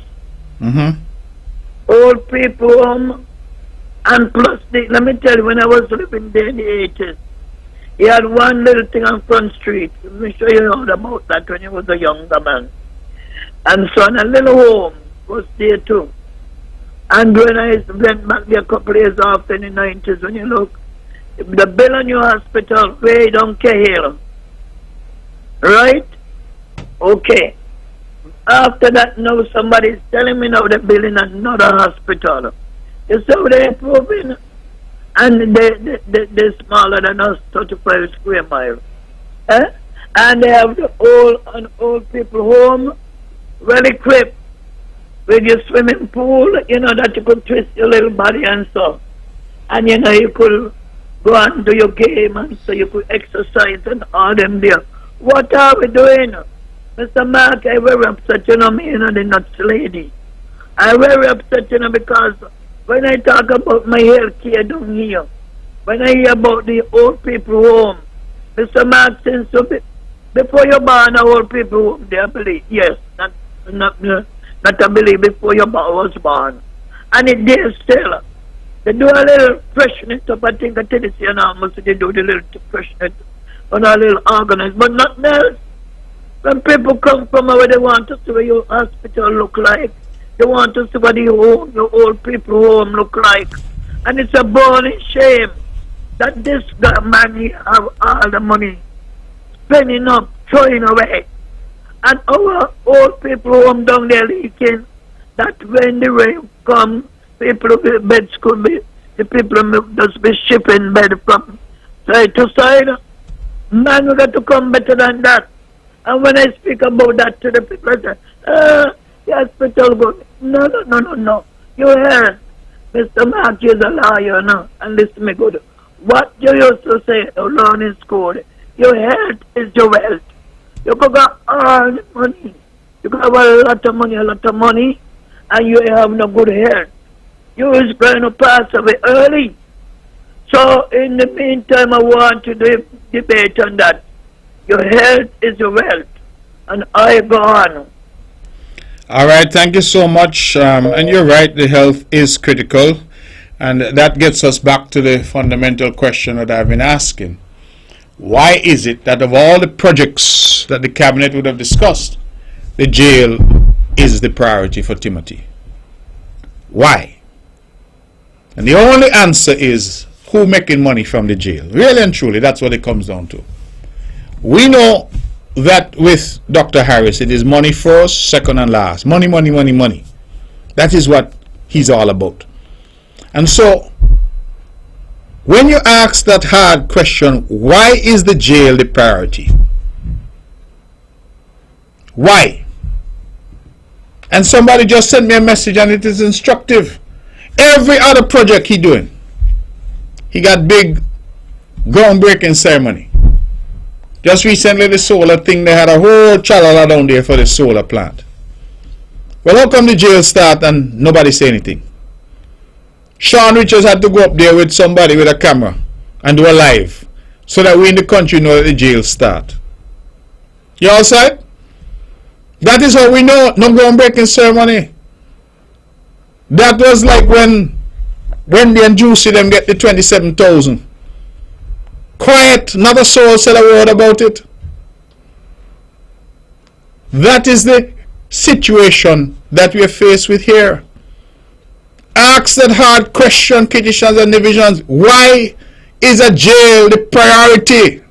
Old people home. And plus, let me tell you, when I was living there in the 80s, he had one little thing on Front Street. Let me show you all about that when you was a younger man. And so in a little home was there too. And when I went back there a couple of years after in the 90s, when you look, the bill on your hospital way don't care. Right? Okay. After that, now somebody's telling me now they're building another hospital. You see how they're improving? And they're smaller than us, 35 square miles. Eh? And they have the old people home, well equipped, with your swimming pool, that you could twist your little body and so. And you could go and do your game and so you could exercise and all them there. What are we doing? Mr. Mark, I'm very upset, me, the nuts lady. I'm very upset, because when I talk about my health care down here, when I hear about the old people home, Mr. Mark, since before you born, old people home, they believe, yes, not I believe before you was born. And it there still. They do a little freshen it up, I think I tell you now, they do the little to freshen it on a little organized, but nothing else. When people come from where they want to see what your hospital look like, they want to see what your old people home look like. And it's a burning shame that this man here have all the money spending up, throwing away. And our old people home down there leaking, that when the rain comes, people with beds could be, the people just be shipping bed from side to side. Man, we got to come better than that. And when I speak about that to the people, I say, the hospital go. No. You heard, Mr. Mark is a liar now. And listen to me good. What you used to say, learn in school, your health is your wealth. You could got all the money. You could have a lot of money, and you have no good health. You is going to pass away early. So in the meantime, I want to debate on that. Your health is your wealth. And I go on. All right, thank you so much. And you're right, the health is critical. And that gets us back to the fundamental question that I've been asking. Why is it that of all the projects that the cabinet would have discussed, the jail is the priority for Timothy? Why? And the only answer is who making money from the jail. Really and truly, that's what it comes down to. We know that with Dr. Harris, it is money first, second and last. Money. That is what he's all about. And so, when you ask that hard question, why is the jail the priority? Why? And somebody just sent me a message and it is instructive. Every other project he doing, he got big groundbreaking ceremony. Just recently the solar thing, they had a whole chalala down there for the solar plant. Well, how come the jail start and nobody say anything? Sean Richards had to go up there with somebody with a camera and do a live so that we in the country know that the jail start. You all said? That is how we know no groundbreaking ceremony. That was like when Wendy and Juicy them get the 27,000. Quiet, not a soul said a word about it. That is the situation that we are faced with here. Ask that hard question, petitions and divisions. Why is a jail the priority?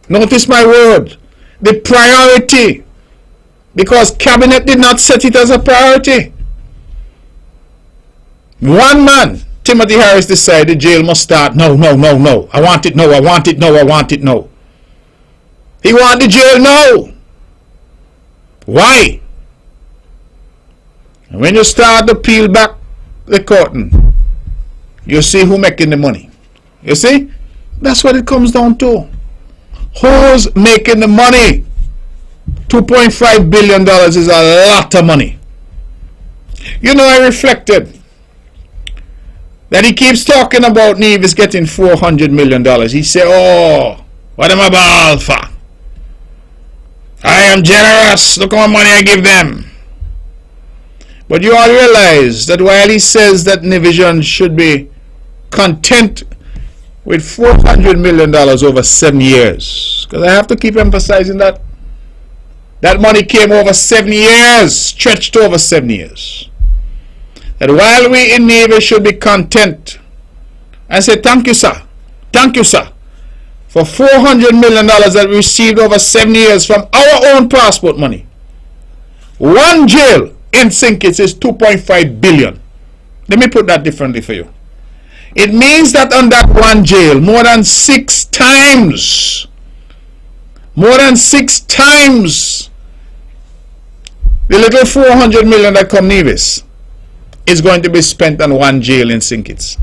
Notice my word. The priority. Because cabinet did not set it as a priority. One man, Timothy Harris, decided jail must start. No. I want it no. He want the jail now. Why? And when you start to peel back the curtain, you see who making the money. You see? That's what it comes down to. Who's making the money? $2.5 billion is a lot of money. You know, I reflected that he keeps talking about Nevis getting $400 million. He said, oh, what am I ball for? I am generous. Look how much money I give them. But you all realize that while he says that Nivision should be content with $400 million over 7 years, because I have to keep emphasizing that, That money came over 7 years, stretched over 7 years. That while we in Navy should be content and say, thank you, sir, for $400 million that we received over 7 years from our own passport money. One jail in St. Kitts is $2.5 billion. Let me put that differently for you. It means that on that one jail, more than 6 times, the little $400 million that come Nevis is going to be spent on one jail in St. Kitts.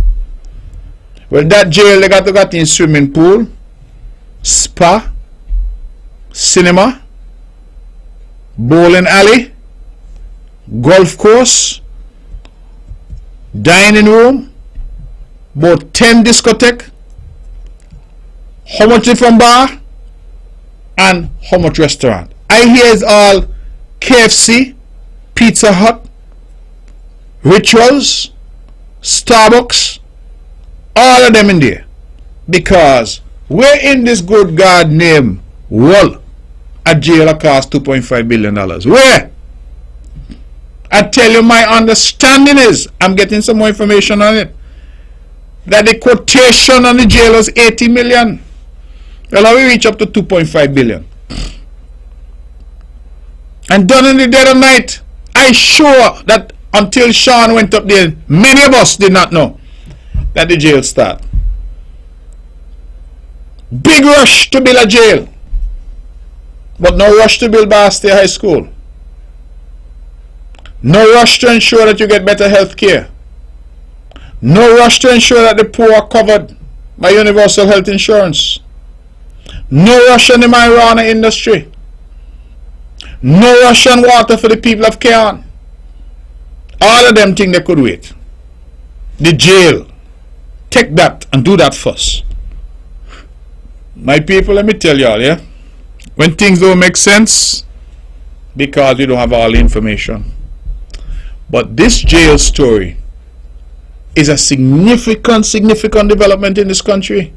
Well, that jail, they got in swimming pool, spa, cinema, bowling alley, golf course, dining room, about 10 discotheque, how much different bar, and how much restaurant. I hear it's all KFC, Pizza Hut, Rituals, Starbucks, all of them in there. Because we're in this good God name world. A jail cost $2.5 billion. Where? I tell you, my understanding is, I'm getting some more information on it, that the quotation on the jail was 80 million. Well, we reach up to 2.5 billion. And done in the dead of night. I sure that until Sean went up there, many of us did not know that the jail start. Big rush to build a jail, but no rush to build Basti High School. No rush to ensure that you get better health care. No rush to ensure that the poor are covered by universal health insurance. No rush on the marijuana industry. No rush on water for the people of Cairn. All of them think they could wait. The jail, take that and do that first. My people, let me tell y'all, yeah, when things don't make sense, because we don't have all the information. But this jail story is a significant development in this country,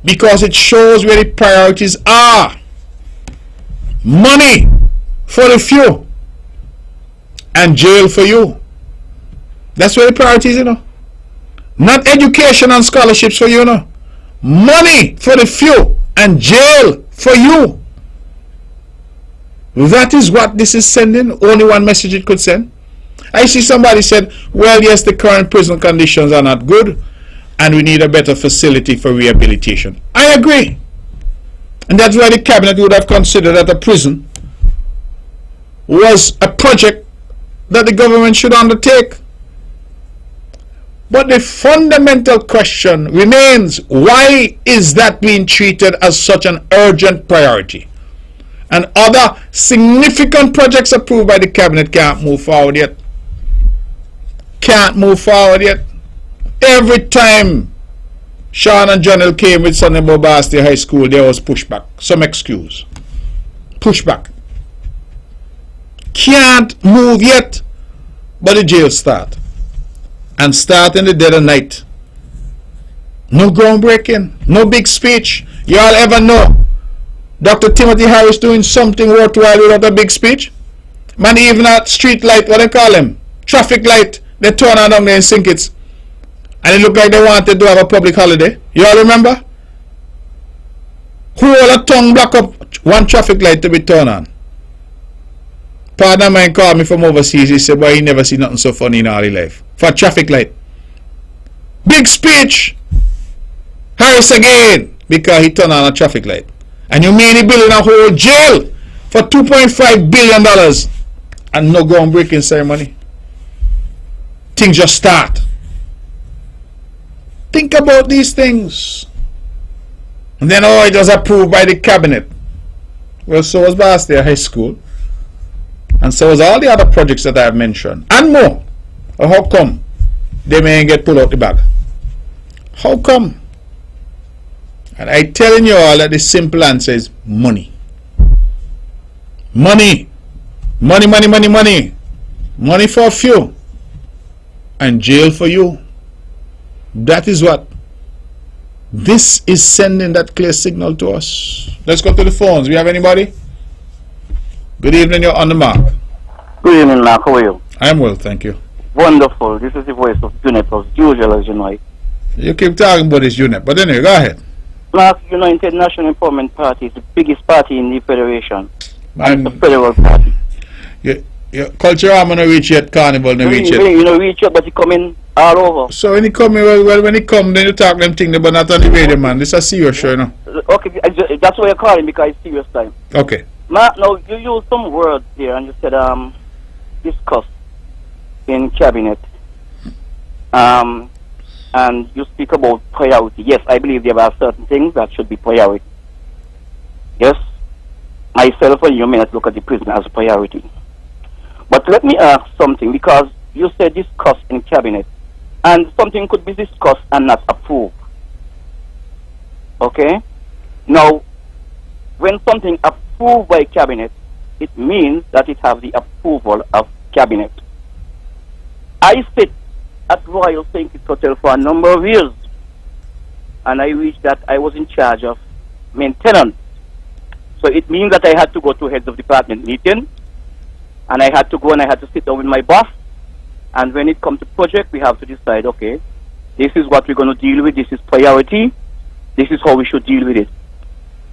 because it shows where the priorities are. Money for the few and jail for you. That's where the priorities, you know. Not education and scholarships for you, you know. Money for the few and jail for you. That is what this is sending. Only one message it could send. I see somebody said, well, yes, the current prison conditions are not good and we need a better facility for rehabilitation. I agree. And that's why the cabinet would have considered that a prison was a project that the government should undertake. But the fundamental question remains, why is that being treated as such an urgent priority? And other significant projects approved by the cabinet can't move forward yet. Can't move forward yet. Every time Sean and Jonel came with something about Basti High School, there was pushback, some excuse. Pushback. Can't move yet, but the jail start. And start in the dead of night. No groundbreaking, no big speech. Y'all ever know Dr. Timothy Harris doing something worthwhile without a big speech? Man, even at street light, what they call them? Traffic light, they turn on down there in St. Kitts. And it looked like they wanted to have a public holiday. You all remember? Who all a tongue block up one traffic light to be turned on? Partner of mine called me from overseas. He said, boy, he never seen nothing so funny in all his life. For a traffic light. Big speech. Harris again. Because he turned on a traffic light. And you mean he building a whole jail for $2.5 billion and no groundbreaking ceremony? Things just start. Think about these things. And then, oh, it was approved by the cabinet. Well, so was Basti High School. And so was all the other projects that I have mentioned. And more. Well, how come they may get pulled out the bag? How come? And I'm telling you all that the simple answer is money. Money. Money, money, money, money. Money for a few. And jail for you. That is what this is sending that clear signal to us. Let's go to the phones. We have anybody? Good evening, you're on the mark. Good evening, Mark. How are you? I am well, thank you. Wonderful. This is the voice of UNEP as usual, as you know. You keep talking about this unit, but anyway, go ahead. Mark, United National Empowerment Party is the biggest party in the Federation. And the federal party. Your culture I'm gonna reach yet, carnival no reach yet. You know, reach out, but you come in all over. So when he come, well, when he come, then you talk them things, but not on the radio, man. This is a serious show, you know. Okay, that's why you're calling, because it's serious time. Okay. Mark, now you used some words there, and you said discuss in cabinet. And you speak about priority. Yes, I believe there are certain things that should be priority. Yes, myself and you may not look at the prison as a priority. But let me ask something, because you said discuss in cabinet, and something could be discussed and not approved. Okay? Now, when something approved by cabinet, it means that it has the approval of cabinet. I sit at Royal St. Kitts Hotel for a number of years, and I reached that I was in charge of maintenance. So it means that I had to go to heads of department meeting, and I had to go and I had to sit down with my boss, and when it comes to project, we have to decide, okay, this is what we're going to deal with, this is priority, this is how we should deal with it.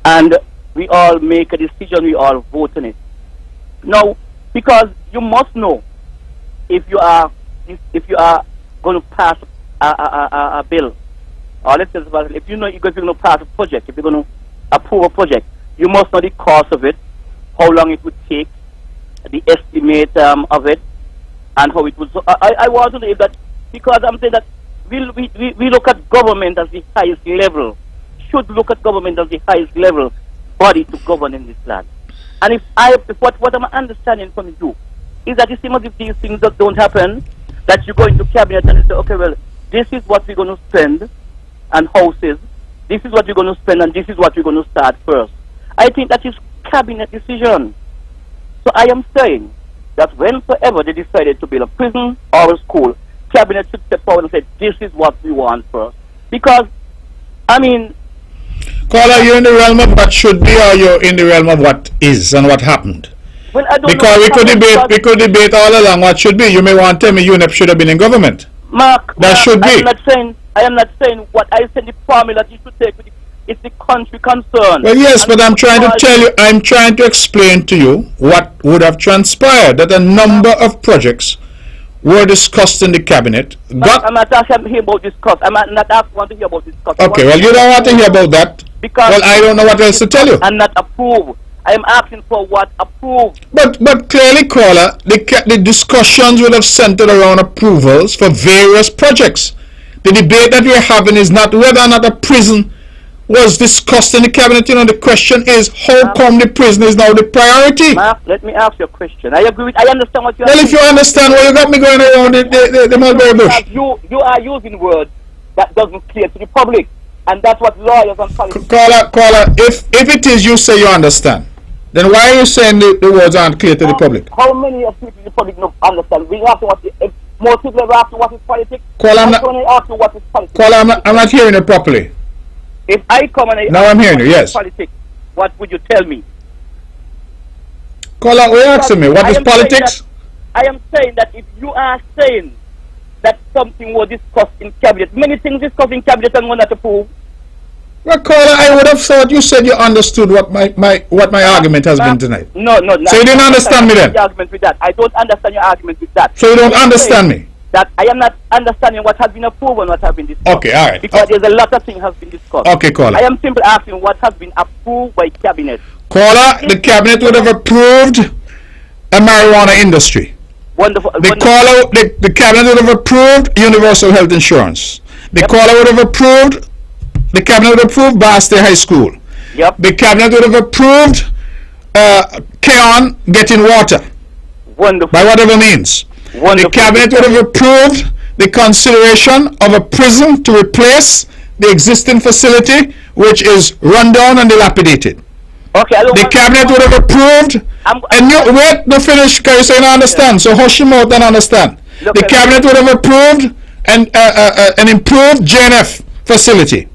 And we all make a decision, we all vote on it. Now, because you must know, if you are going to pass a bill, or let's say if you know you're going to pass a project, if you're going to approve a project, you must know the cost of it, how long it would take, the estimate of it, and how it would. So I want to know that, because I'm saying that we look at government as the highest level, should look at government as the highest level body to govern in this land. And if what I'm understanding from you is that you see, most of these things that don't happen, that you go into cabinet and you say, okay, well, this is what we're going to spend, and houses, this is what we're going to spend, and this is what we're going to start first. I think that is cabinet decision. So I am saying that whensoever they decided to build a prison or a school, cabinet should step forward and say, this is what we want first. Because, I mean... Caller, are you in the realm of what should be, or you're in the realm of what is and what happened? Well, I don't because know we could debate all along what should be. You may want to tell me UNEP should have been in government. Mark, should be. I am not saying what I said, the formula that you should take with it. It's the country concern. Well, yes, but I'm trying to tell you, I'm trying to explain to you what would have transpired, that a number of projects were discussed in the cabinet. I'm not asking to hear about discuss. I'm not asking to hear about discuss. Okay, well, you don't want to hear about that. Because well, I don't know what else to tell you. And not approved. I am asking for what approved. But clearly, caller, the discussions would have centered around approvals for various projects. The debate that we're having is not whether or not a prison was discussed in the cabinet. You know, the question is, how come the prison is now the priority? Mark, let me ask you a question. I agree with, I understand what you are saying. Well, if you understand why you got me going around the mulberry bush. You are using words that doesn't clear to the public, and that's what lawyers and politicians... Caller, if it is you say you understand, then why are you saying the words aren't clear to the public? How many of people in the public don't understand? We have to what most people ever ask you what is politics. Caller, I'm not hearing you properly. If I come and now I'm hearing you, yes. Politics, what would you tell me? Caller, what are you asking me? What is politics? I am saying that if you are saying that something was discussed in cabinet, many things discussed in cabinet and were not approved. Well, caller, I would have thought you said you understood what my argument has been tonight. No. So you didn't understand me then? Argument with that. I don't understand your argument with that. So you don't understand me? That I am not understanding what has been approved and what has been discussed. Okay, all right. Because there's a lot of things has been discussed. Okay, caller. I am simply asking what has been approved by cabinet. Caller, the cabinet would have approved a marijuana industry. Wonderful. The cabinet would have approved universal health insurance. The caller would have approved. The cabinet would have approved Barstow High School. Yep. The cabinet would have approved Keon getting water. Wonderful. By whatever means. Wonderful. The cabinet would have approved the consideration of a prison to replace the existing facility, which is run down and dilapidated. Okay, the cabinet would have approved. Wait, no finish, because you say you understand. Yeah. So hush your mouth and understand. The cabinet would have approved an improved JNF facility.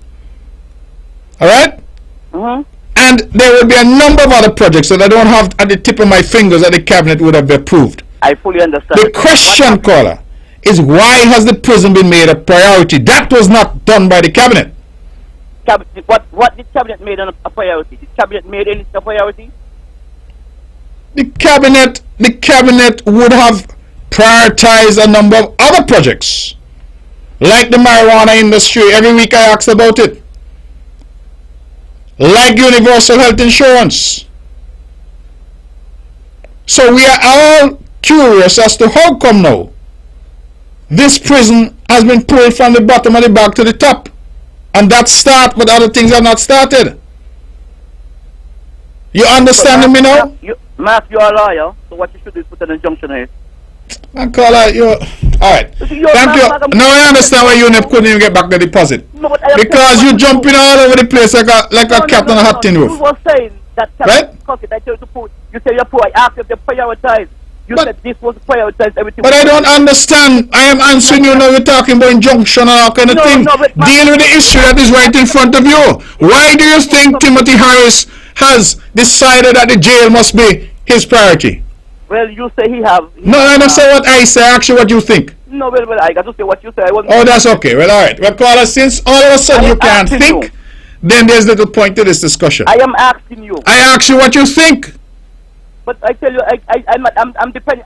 All right? Mm-hmm. And there would be a number of other projects that I don't have at the tip of my fingers that the cabinet would have approved. I fully understand. The question, caller, is why has the prison been made a priority? That was not done by the cabinet. What did cabinet made a priority? Did cabinet made anything a priority? The cabinet would have prioritized a number of other projects, like the marijuana industry. Every week I ask about it. Like universal health insurance. So we are all curious as to how come now this prison has been pulled from the bottom of the bag to the top, and that start, but other things have not started. You understand me now? Mark, you're a lawyer, so what you should do is put an injunction here. And caller, you alright. Thank you. Now I understand why UNEP couldn't even get back the deposit. No, because you jumping all over the place like a cat on a hot tin roof. You were saying that right? I told you to put, you say you're poor, I asked if they prioritize. You said this was prioritized, everything. But I don't understand. I am answering you now. You're talking about injunction and all kind of thing. Deal with the issue that is right in front of you. Why do you think Timothy Harris has decided that the jail must be his priority? Well, you say he have. No, I don't say what I say. Actually, what you think. No, well, I got to say what you say. Oh, that's okay. Well, all right. Well, caller, since all of a sudden you can't think, then there's little point to this discussion. I am asking you. I ask you what you think. But I tell you, I'm depending.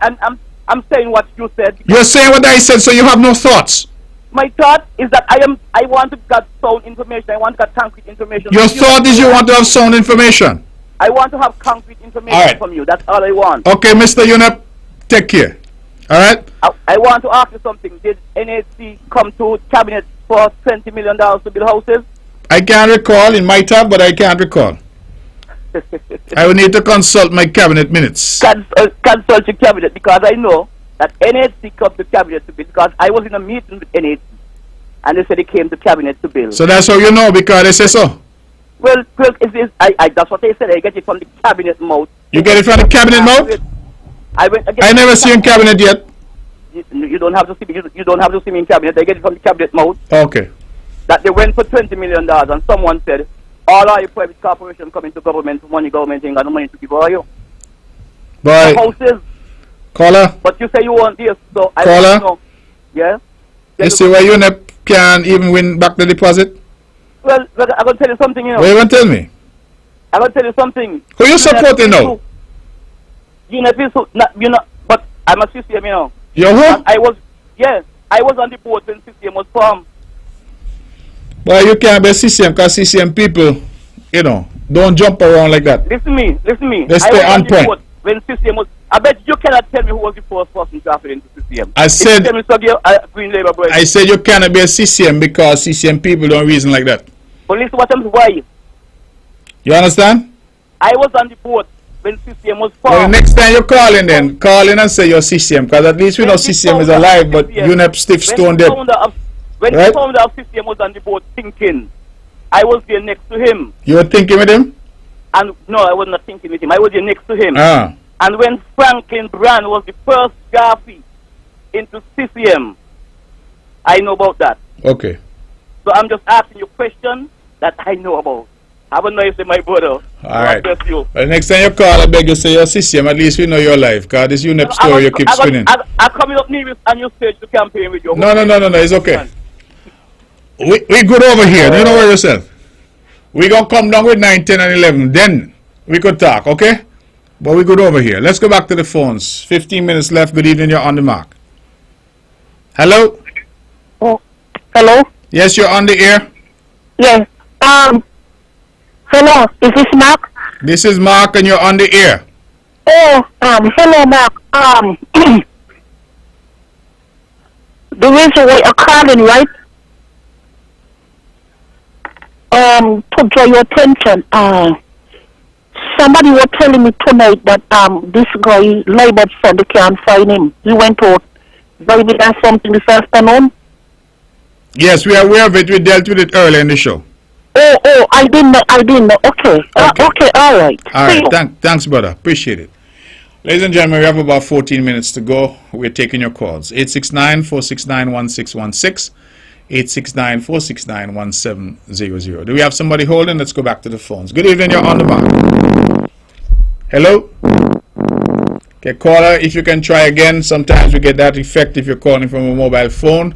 I'm saying what you said. You're saying what I said, so you have no thoughts. My thought is that I want to get sound information. I want to get concrete information. Your thought is you want to have sound information. I want to have concrete information from you. That's all I want. Okay, Mr. UNEP, take care. All right? I want to ask you something. Did NHC come to cabinet for $20 million to build houses? I can't recall. It might have, but I can't recall. I will need to consult my cabinet minutes. Consult your cabinet, because I know that NHC come to cabinet to build, because I was in a meeting with NHC and they said they came to cabinet to build. So that's how you know, because they say so? Well, that's what they said. I get it from the cabinet mouth. You get it from the cabinet mouth? I never see in cabinet yet. You don't have to see me. You don't have to see me in cabinet. I get it from the cabinet mouth. Okay. That they went for $20 million, and someone said, all our private corporations coming to government, money government ain't got no money to give all you. Bye. Houses. Caller. But you say you want this, so I want to know. Yeah? You see why UNEP can't even win back the deposit? Well, I'm going to tell you something, you know. What are you going to tell me? I'm going to tell you something. Who you supporting now? UNEP is, but I'm a CCM, you know. You're who? I was on the board when CCM was formed. Well, you can't be CCM because CCM people, you know, don't jump around like that. Listen to me. They stay on point. When CCM was, I bet you cannot tell me who was the first person drafted into CCM. I said, Green Labour Boy. I said you cannot be a CCM because CCM people don't reason like that. But listen what I'm saying, why? You understand? I was on the board when CCM was formed. Well, next time you call in then, call in and say you're CCM, because at least we know CCM is alive, but UNEP stiff stone dead. When the founder of CCM was on the board thinking, I was there next to him. You were thinking with him? And no, I was not thinking with him. I was there next to him. Ah. And when Franklin Brand was the first Garfi into CCM, I know about that. Okay. So I'm just asking you a question that I know about. Have a nice day, my brother. All right. God bless you. Well, next time you call, I beg you say you're CCM. At least we know you're alive, because this UNEP story you keep spinning. I'm coming up near on your stage to campaign with you. No, it's okay. We good over here. Don't worry yourself. We gonna come down with 9, 10, and 11. Then we could talk, okay? But we good over here. Let's go back to the phones. 15 minutes left. Good evening. You're on the mark. Hello? Oh, hello? Yes, you're on the air. Yes. Hello. Is this Mark? This is Mark, and you're on the air. Oh, hello, Mark. The reason why you're calling, right? To draw your attention, somebody was telling me tonight that this guy labored for they can't find him. He went out driving or something this afternoon. Yes, we are aware of it. We dealt with it earlier in the show. Oh, I didn't know. Okay. Okay, all right. All right, thanks, brother. Appreciate it. Ladies and gentlemen, we have about 14 minutes to go. We're taking your calls. 869-469-1616. 869-469-1700. Do we have somebody holding? Let's go back to the phones. Good evening, you're on the mark. Hello? Okay, caller, if you can try again. Sometimes we get that effect if you're calling from a mobile phone.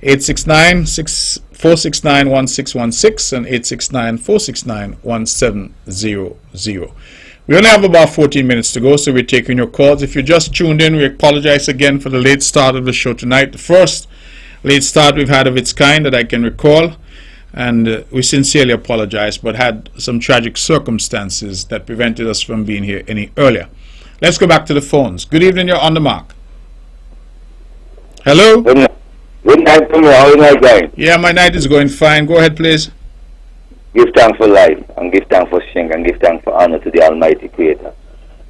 869-469-1616 and 869-469-1700. We only have about 14 minutes to go, so we're taking your calls. If you just tuned in, we apologize again for the late start of the show tonight. The first late start we've had of its kind that I can recall, and we sincerely apologize, but had some tragic circumstances that prevented us from being here any earlier. Let's go back to the phones. Good evening, you're on the mark. Hello? Good night, Tommy. How is night going? Yeah, my night is going fine. Go ahead, please. Give thanks for life, and give thanks for strength, and give thanks for honor to the Almighty Creator.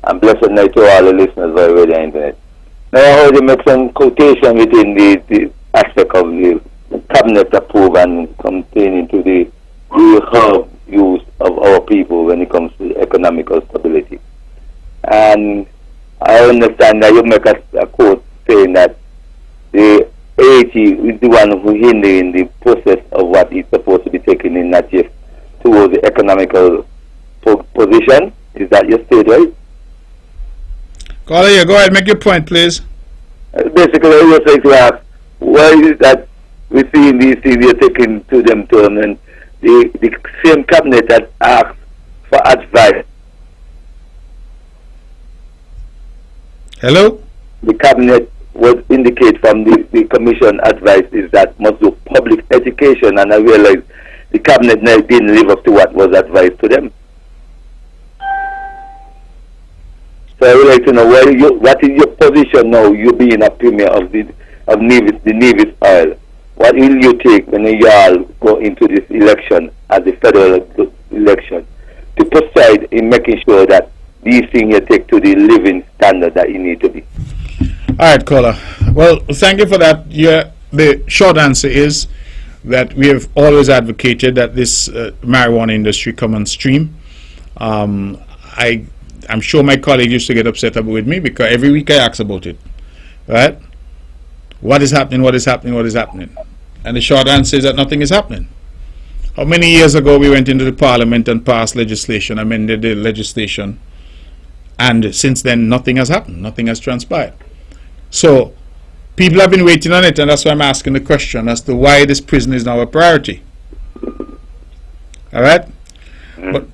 And blessed night to all the listeners via radio and internet. Now I heard you make some quotation within the aspect of the cabinet approve and containing to the herb use of our people when it comes to economical stability. And I understand that you make a quote saying that the Haiti is the one who hinder in the process of what is supposed to be taken in that shift towards the economical position. Is that your state, right? Caller, yeah, go ahead, make your point, please. Basically, I was like to ask, why is it that we see in these things we are taking to them turn, and the same cabinet that asks for advice? Hello? The cabinet would indicate from the commission advice is that must do public education, and I realize the cabinet didn't live up to what was advised to them. So I would like to know what is your position now, you being a premier of Nevis Oil. What will you take when you all go into this election as a federal election to preside in making sure that these things you take to the living standard that you need to be? All right, caller. Well, thank you for that. Yeah, the short answer is that we have always advocated that this marijuana industry come on stream. I'm sure my colleagues used to get upset with me because every week I ask about it. Right? What is happening? What is happening? What is happening? And the short answer is that nothing is happening. How many years ago we went into the parliament and passed legislation, amended the legislation, and since then nothing has happened, nothing has transpired. So people have been waiting on it, and that's why I'm asking the question as to why this prison is now a priority. All right?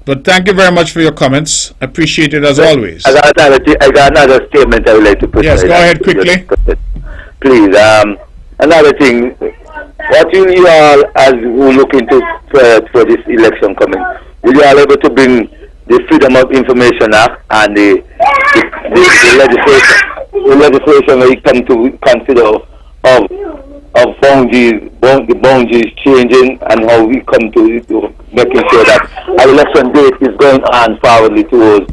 But thank you very much for your comments. Appreciate it as always. I got another statement I would like to put. Yes, go ahead quickly. Please. Another thing, what will you all, as who look into for this election coming, will you all able to bring the Freedom of Information Act and the legislation where it come to consider of the boundaries changing, and how we come to making sure that our election date is going on forwardly towards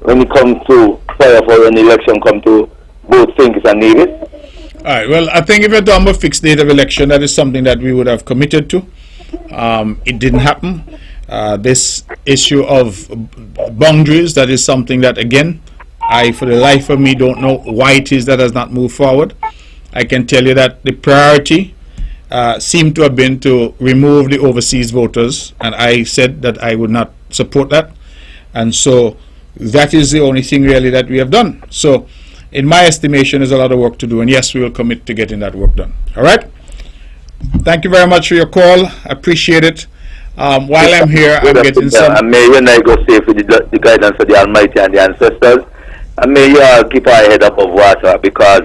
when it comes to fire for an election come to both Finkis and Nevis. All right. Well, I think if you're talking about fixed date of election, that is something that we would have committed to. It didn't happen. This issue of boundaries, that is something that, again, I, for the life of me, don't know why it is that has not moved forward. I can tell you that the priority seemed to have been to remove the overseas voters, and I said that I would not support that. And so that is the only thing really that we have done. So in my estimation, there's a lot of work to do, and yes, we will commit to getting that work done. All right? Thank you very much for your call. I appreciate it. While I'm here, I'm getting some... And may you and I go safe with the guidance of the Almighty and the ancestors. And may you all keep our head up of water, because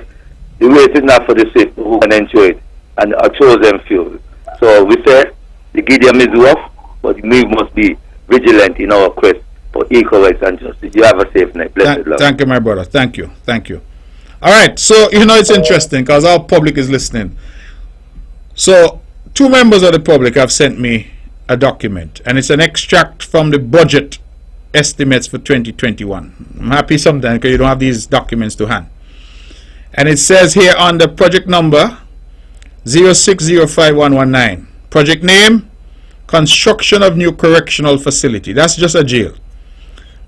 the wait is not for the swift who can enjoy it, and a chosen few. So we say the Gideon is rough, but we must be vigilant in our quest for equal rights and justice. You have a safe night. Blessed love. Thank you, my brother. Thank you. Thank you. All right. So, it's interesting because our public is listening. So, 2 members of the public have sent me a document, and it's an extract from the budget estimates for 2021. I'm happy sometimes because you don't have these documents to hand. And it says here on the project number 0605119, project name, construction of new correctional facility. That's just a jail.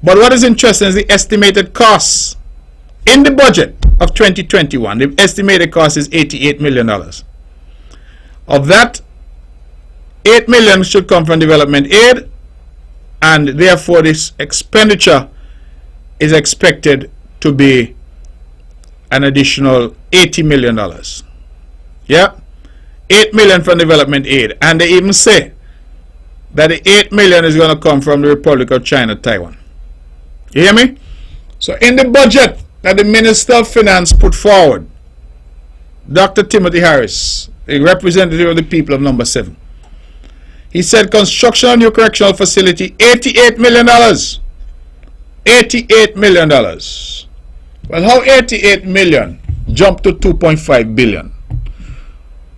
But what is interesting is the estimated costs in the budget of 2021. The estimated cost is $88 million. Of that, 8 million should come from development aid, and therefore this expenditure is expected to be an additional $80 million. Yeah, 8 million from development aid, and they even say that the 8 million is going to come from the Republic of China, Taiwan. You hear me? So in the budget that the Minister of Finance put forward, Dr. Timothy Harris, a representative of the people of number 7, he said construction of new correctional facility, $88 million. $88 million. Well, how 88 million jumped to 2.5 billion?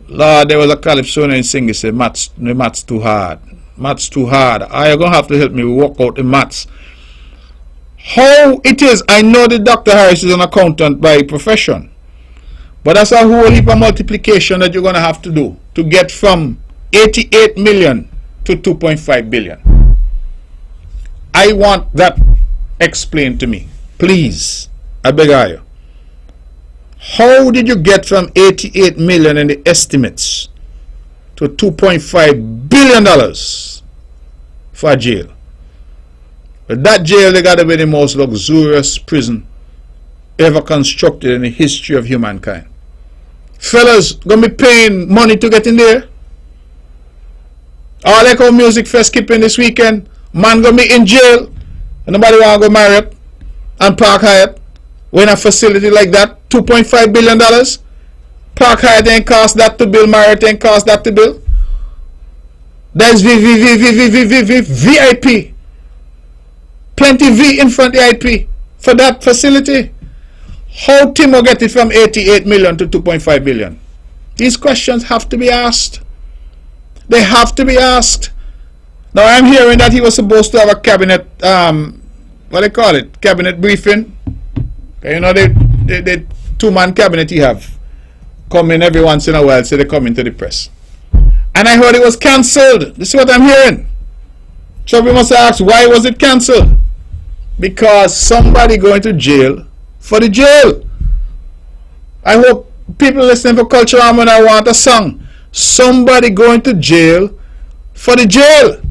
Lord, there was a Calypsonian singer said, the maths too hard. Maths too hard. You're going to have to help me work out the maths. How it is, I know that Dr. Harris is an accountant by profession, but that's a whole heap of multiplication that you're going to have to do to get from 88 million to 2.5 billion. I want that explained to me. Please, I beg of you. How did you get from 88 million in the estimates to $2.5 billion for a jail? But that jail, they got to be the most luxurious prison ever constructed in the history of humankind. Fellas gonna be paying money to get in there. All like our music fest keeping this weekend, man gonna be in jail, and nobody wanna go Marriott and Park Hyatt. We're in a facility like that, $2.5 billion. Park Hyatt ain't cost that to build, Marriott ain't cost that to build. There's VIP. Plenty V in front of the IP for that facility. How Timo get it from 88 million to 2.5 billion? These questions have to be asked. They have to be asked. Now I'm hearing that he was supposed to have a cabinet, what they call it, cabinet briefing. You know, the two-man cabinet you have come in every once in a while, so they come into the press. And I heard it was cancelled. This is what I'm hearing. So we must ask, why was it cancelled? Because somebody going to jail for the jail. I hope people listening for Culture Harmony want a song. Somebody going to jail for the jail.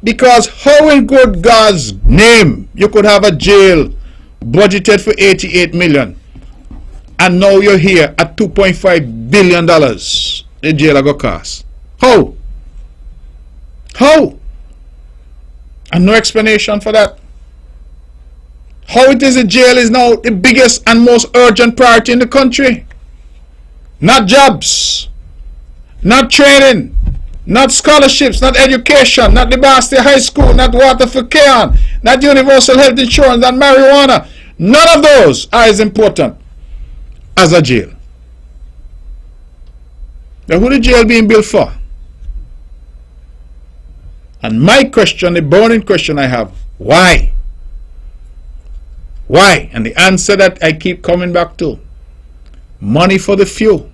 Because how in good God's name you could have a jail budgeted for 88 million and now you're here at $2.5 billion the jail are going to cost? How? How? And no explanation for that. How it is the jail is now the biggest and most urgent priority in the country. Not jobs, not training, not scholarships, not education, not the Basti High School, not water for Keon, not universal health insurance, not marijuana. None of those are as important as a jail. Now who the jail being built for? And my question, the burning question I have, why? Why? And the answer that I keep coming back to, money for the few,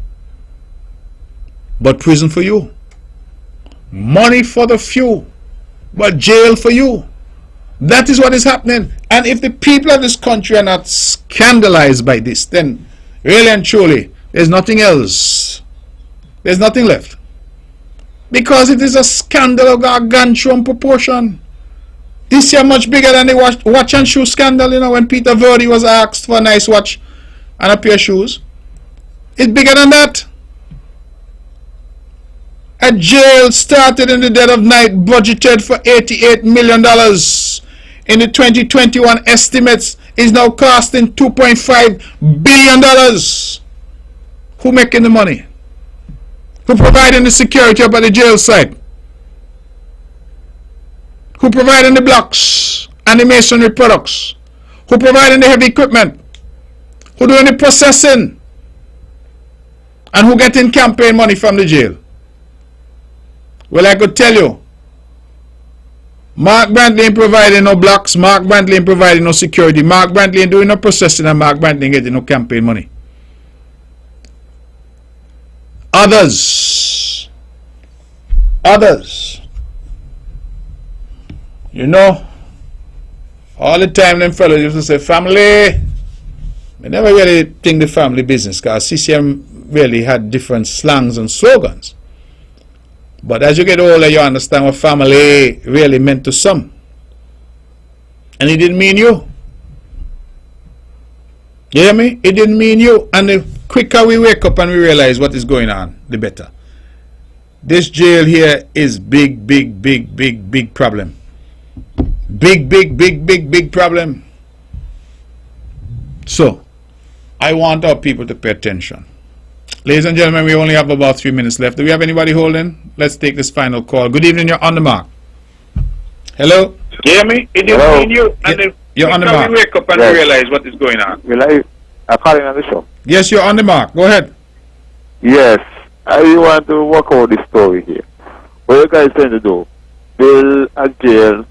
but prison for you. Money for the few, but jail for you. That is what is happening. And if the people of this country are not scandalized by this, then really and truly, there's nothing else. There's nothing left. Because it is a scandal of gargantuan proportion. This year much bigger than the watch and shoe scandal, you know, when Peter Verdi was asked for a nice watch and a pair of shoes. It's bigger than that. A jail started in the dead of night, budgeted for $88 million. In the 2021 estimates, is now costing $2.5 billion. Who making the money? Who providing the security up at the jail site? Who providing the blocks and the masonry products? Who providing the heavy equipment? Who doing the processing? And who getting campaign money from the jail? Well, I could tell you, Mark Brantley ain't providing no blocks, Mark Brantley ain't providing no security, Mark Brantley ain't doing no processing, and Mark Brantley ain't getting no campaign money. Others, you know, all the time them fellas used to say, family. They never really think the family business, because CCM really had different slangs and slogans. But as you get older, you understand what family really meant to some. And it didn't mean you. You hear me? It didn't mean you. And the quicker we wake up and we realize what is going on, the better. This jail here is big problem. Big problem. So, I want our people to pay attention. Ladies and gentlemen, we only have about 3 minutes left. Do we have anybody holding? Let's take this final call. Good evening, you're on the mark. Hello? You hear me? It didn't mean you. And You're on the mark. we wake up and realize what is going on. Will I call in on the show? Yes, you're on the mark. Go ahead. Yes, I want to work out this story here. What you guys trying to do? Build a jail.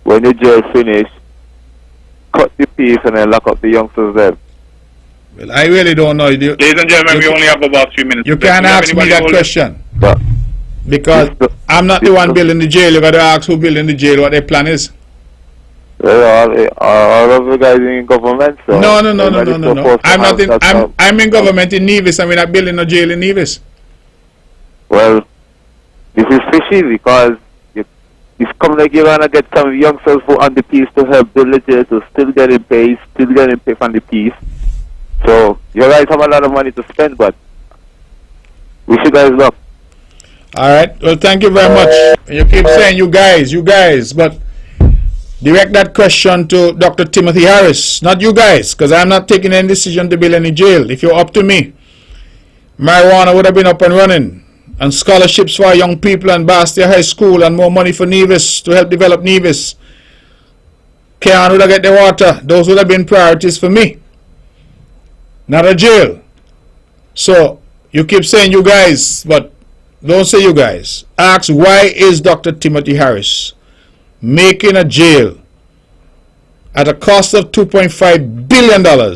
When the jail finish, cut the piece and then lock up the youngsters there. Well, I really don't know. Ladies and gentlemen, we only have about 3 minutes. You can't ask me that question. But Because I'm not the one building the jail. You got to ask who building the jail, what their plan is. all of the guys in government. So No. I'm in government in Nevis, and we're not building a jail in Nevis. Well, this is fishy because it's coming like you're gonna get some youngsters who on the piece to help build the jail to still getting paid from the piece. So you guys have a lot of money to spend, but wish you guys luck. All right. Well, thank you very much. You keep saying you guys, but direct that question to Dr. Timothy Harris, not you guys, because I'm not taking any decision to build any jail. If you're up to me, marijuana would have been up and running, and scholarships for young people and Bastia High School, and more money for Nevis to help develop Nevis. Kean would have get the water. Those would have been priorities for me, not a jail. So you keep saying you guys, but don't say you guys. Ask, why is Dr. Timothy Harris making a jail at a cost of $2.5 billion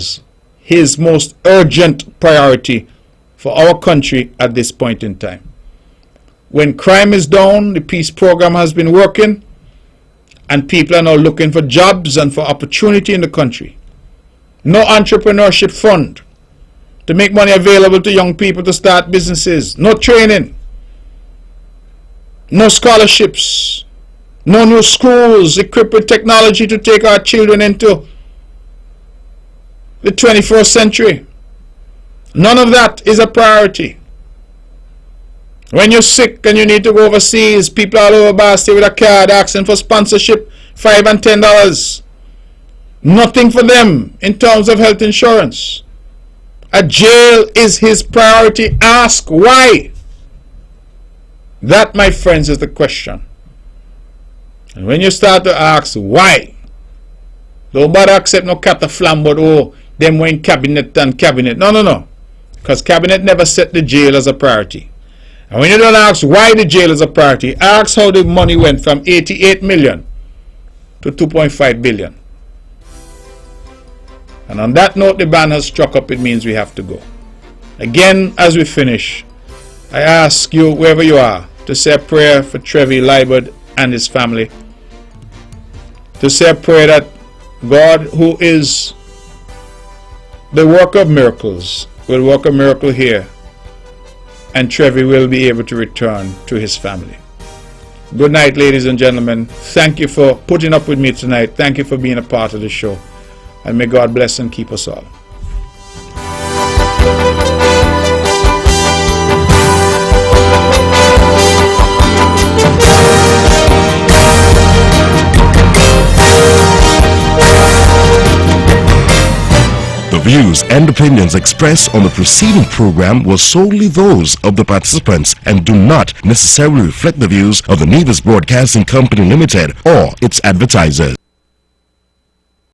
his most urgent priority for our country at this point in time? When crime is down, the peace program has been working, and people are now looking for jobs and for opportunity in the country. No entrepreneurship fund to make money available to young people to start businesses. No training. No scholarships. No new schools equipped with technology to take our children into the 21st century. None of that is a priority. When you're sick and you need to go overseas, people all over Bastia with a card asking for sponsorship, $5 and $10. Nothing for them in terms of health insurance. A jail is his priority. Ask why. That, my friends, is the question. And when you start to ask why, don't bother accept no cat a flam, but oh, them went cabinet and cabinet. No. Because cabinet never set the jail as a priority. And when you don't ask why the jail is a priority, ask how the money went from 88 million to 2.5 billion. And on that note, the band has struck up. It means we have to go. Again, as we finish, I ask you, wherever you are, to say a prayer for Trevi Liebert and his family. To say a prayer that God, who is the worker of miracles, will work a miracle here, and Trevi will be able to return to his family. Good night, ladies and gentlemen. Thank you for putting up with me tonight. Thank you for being a part of the show. And may God bless and keep us all. The views and opinions expressed on the preceding program were solely those of the participants and do not necessarily reflect the views of the Nevis Broadcasting Company Limited or its advertisers.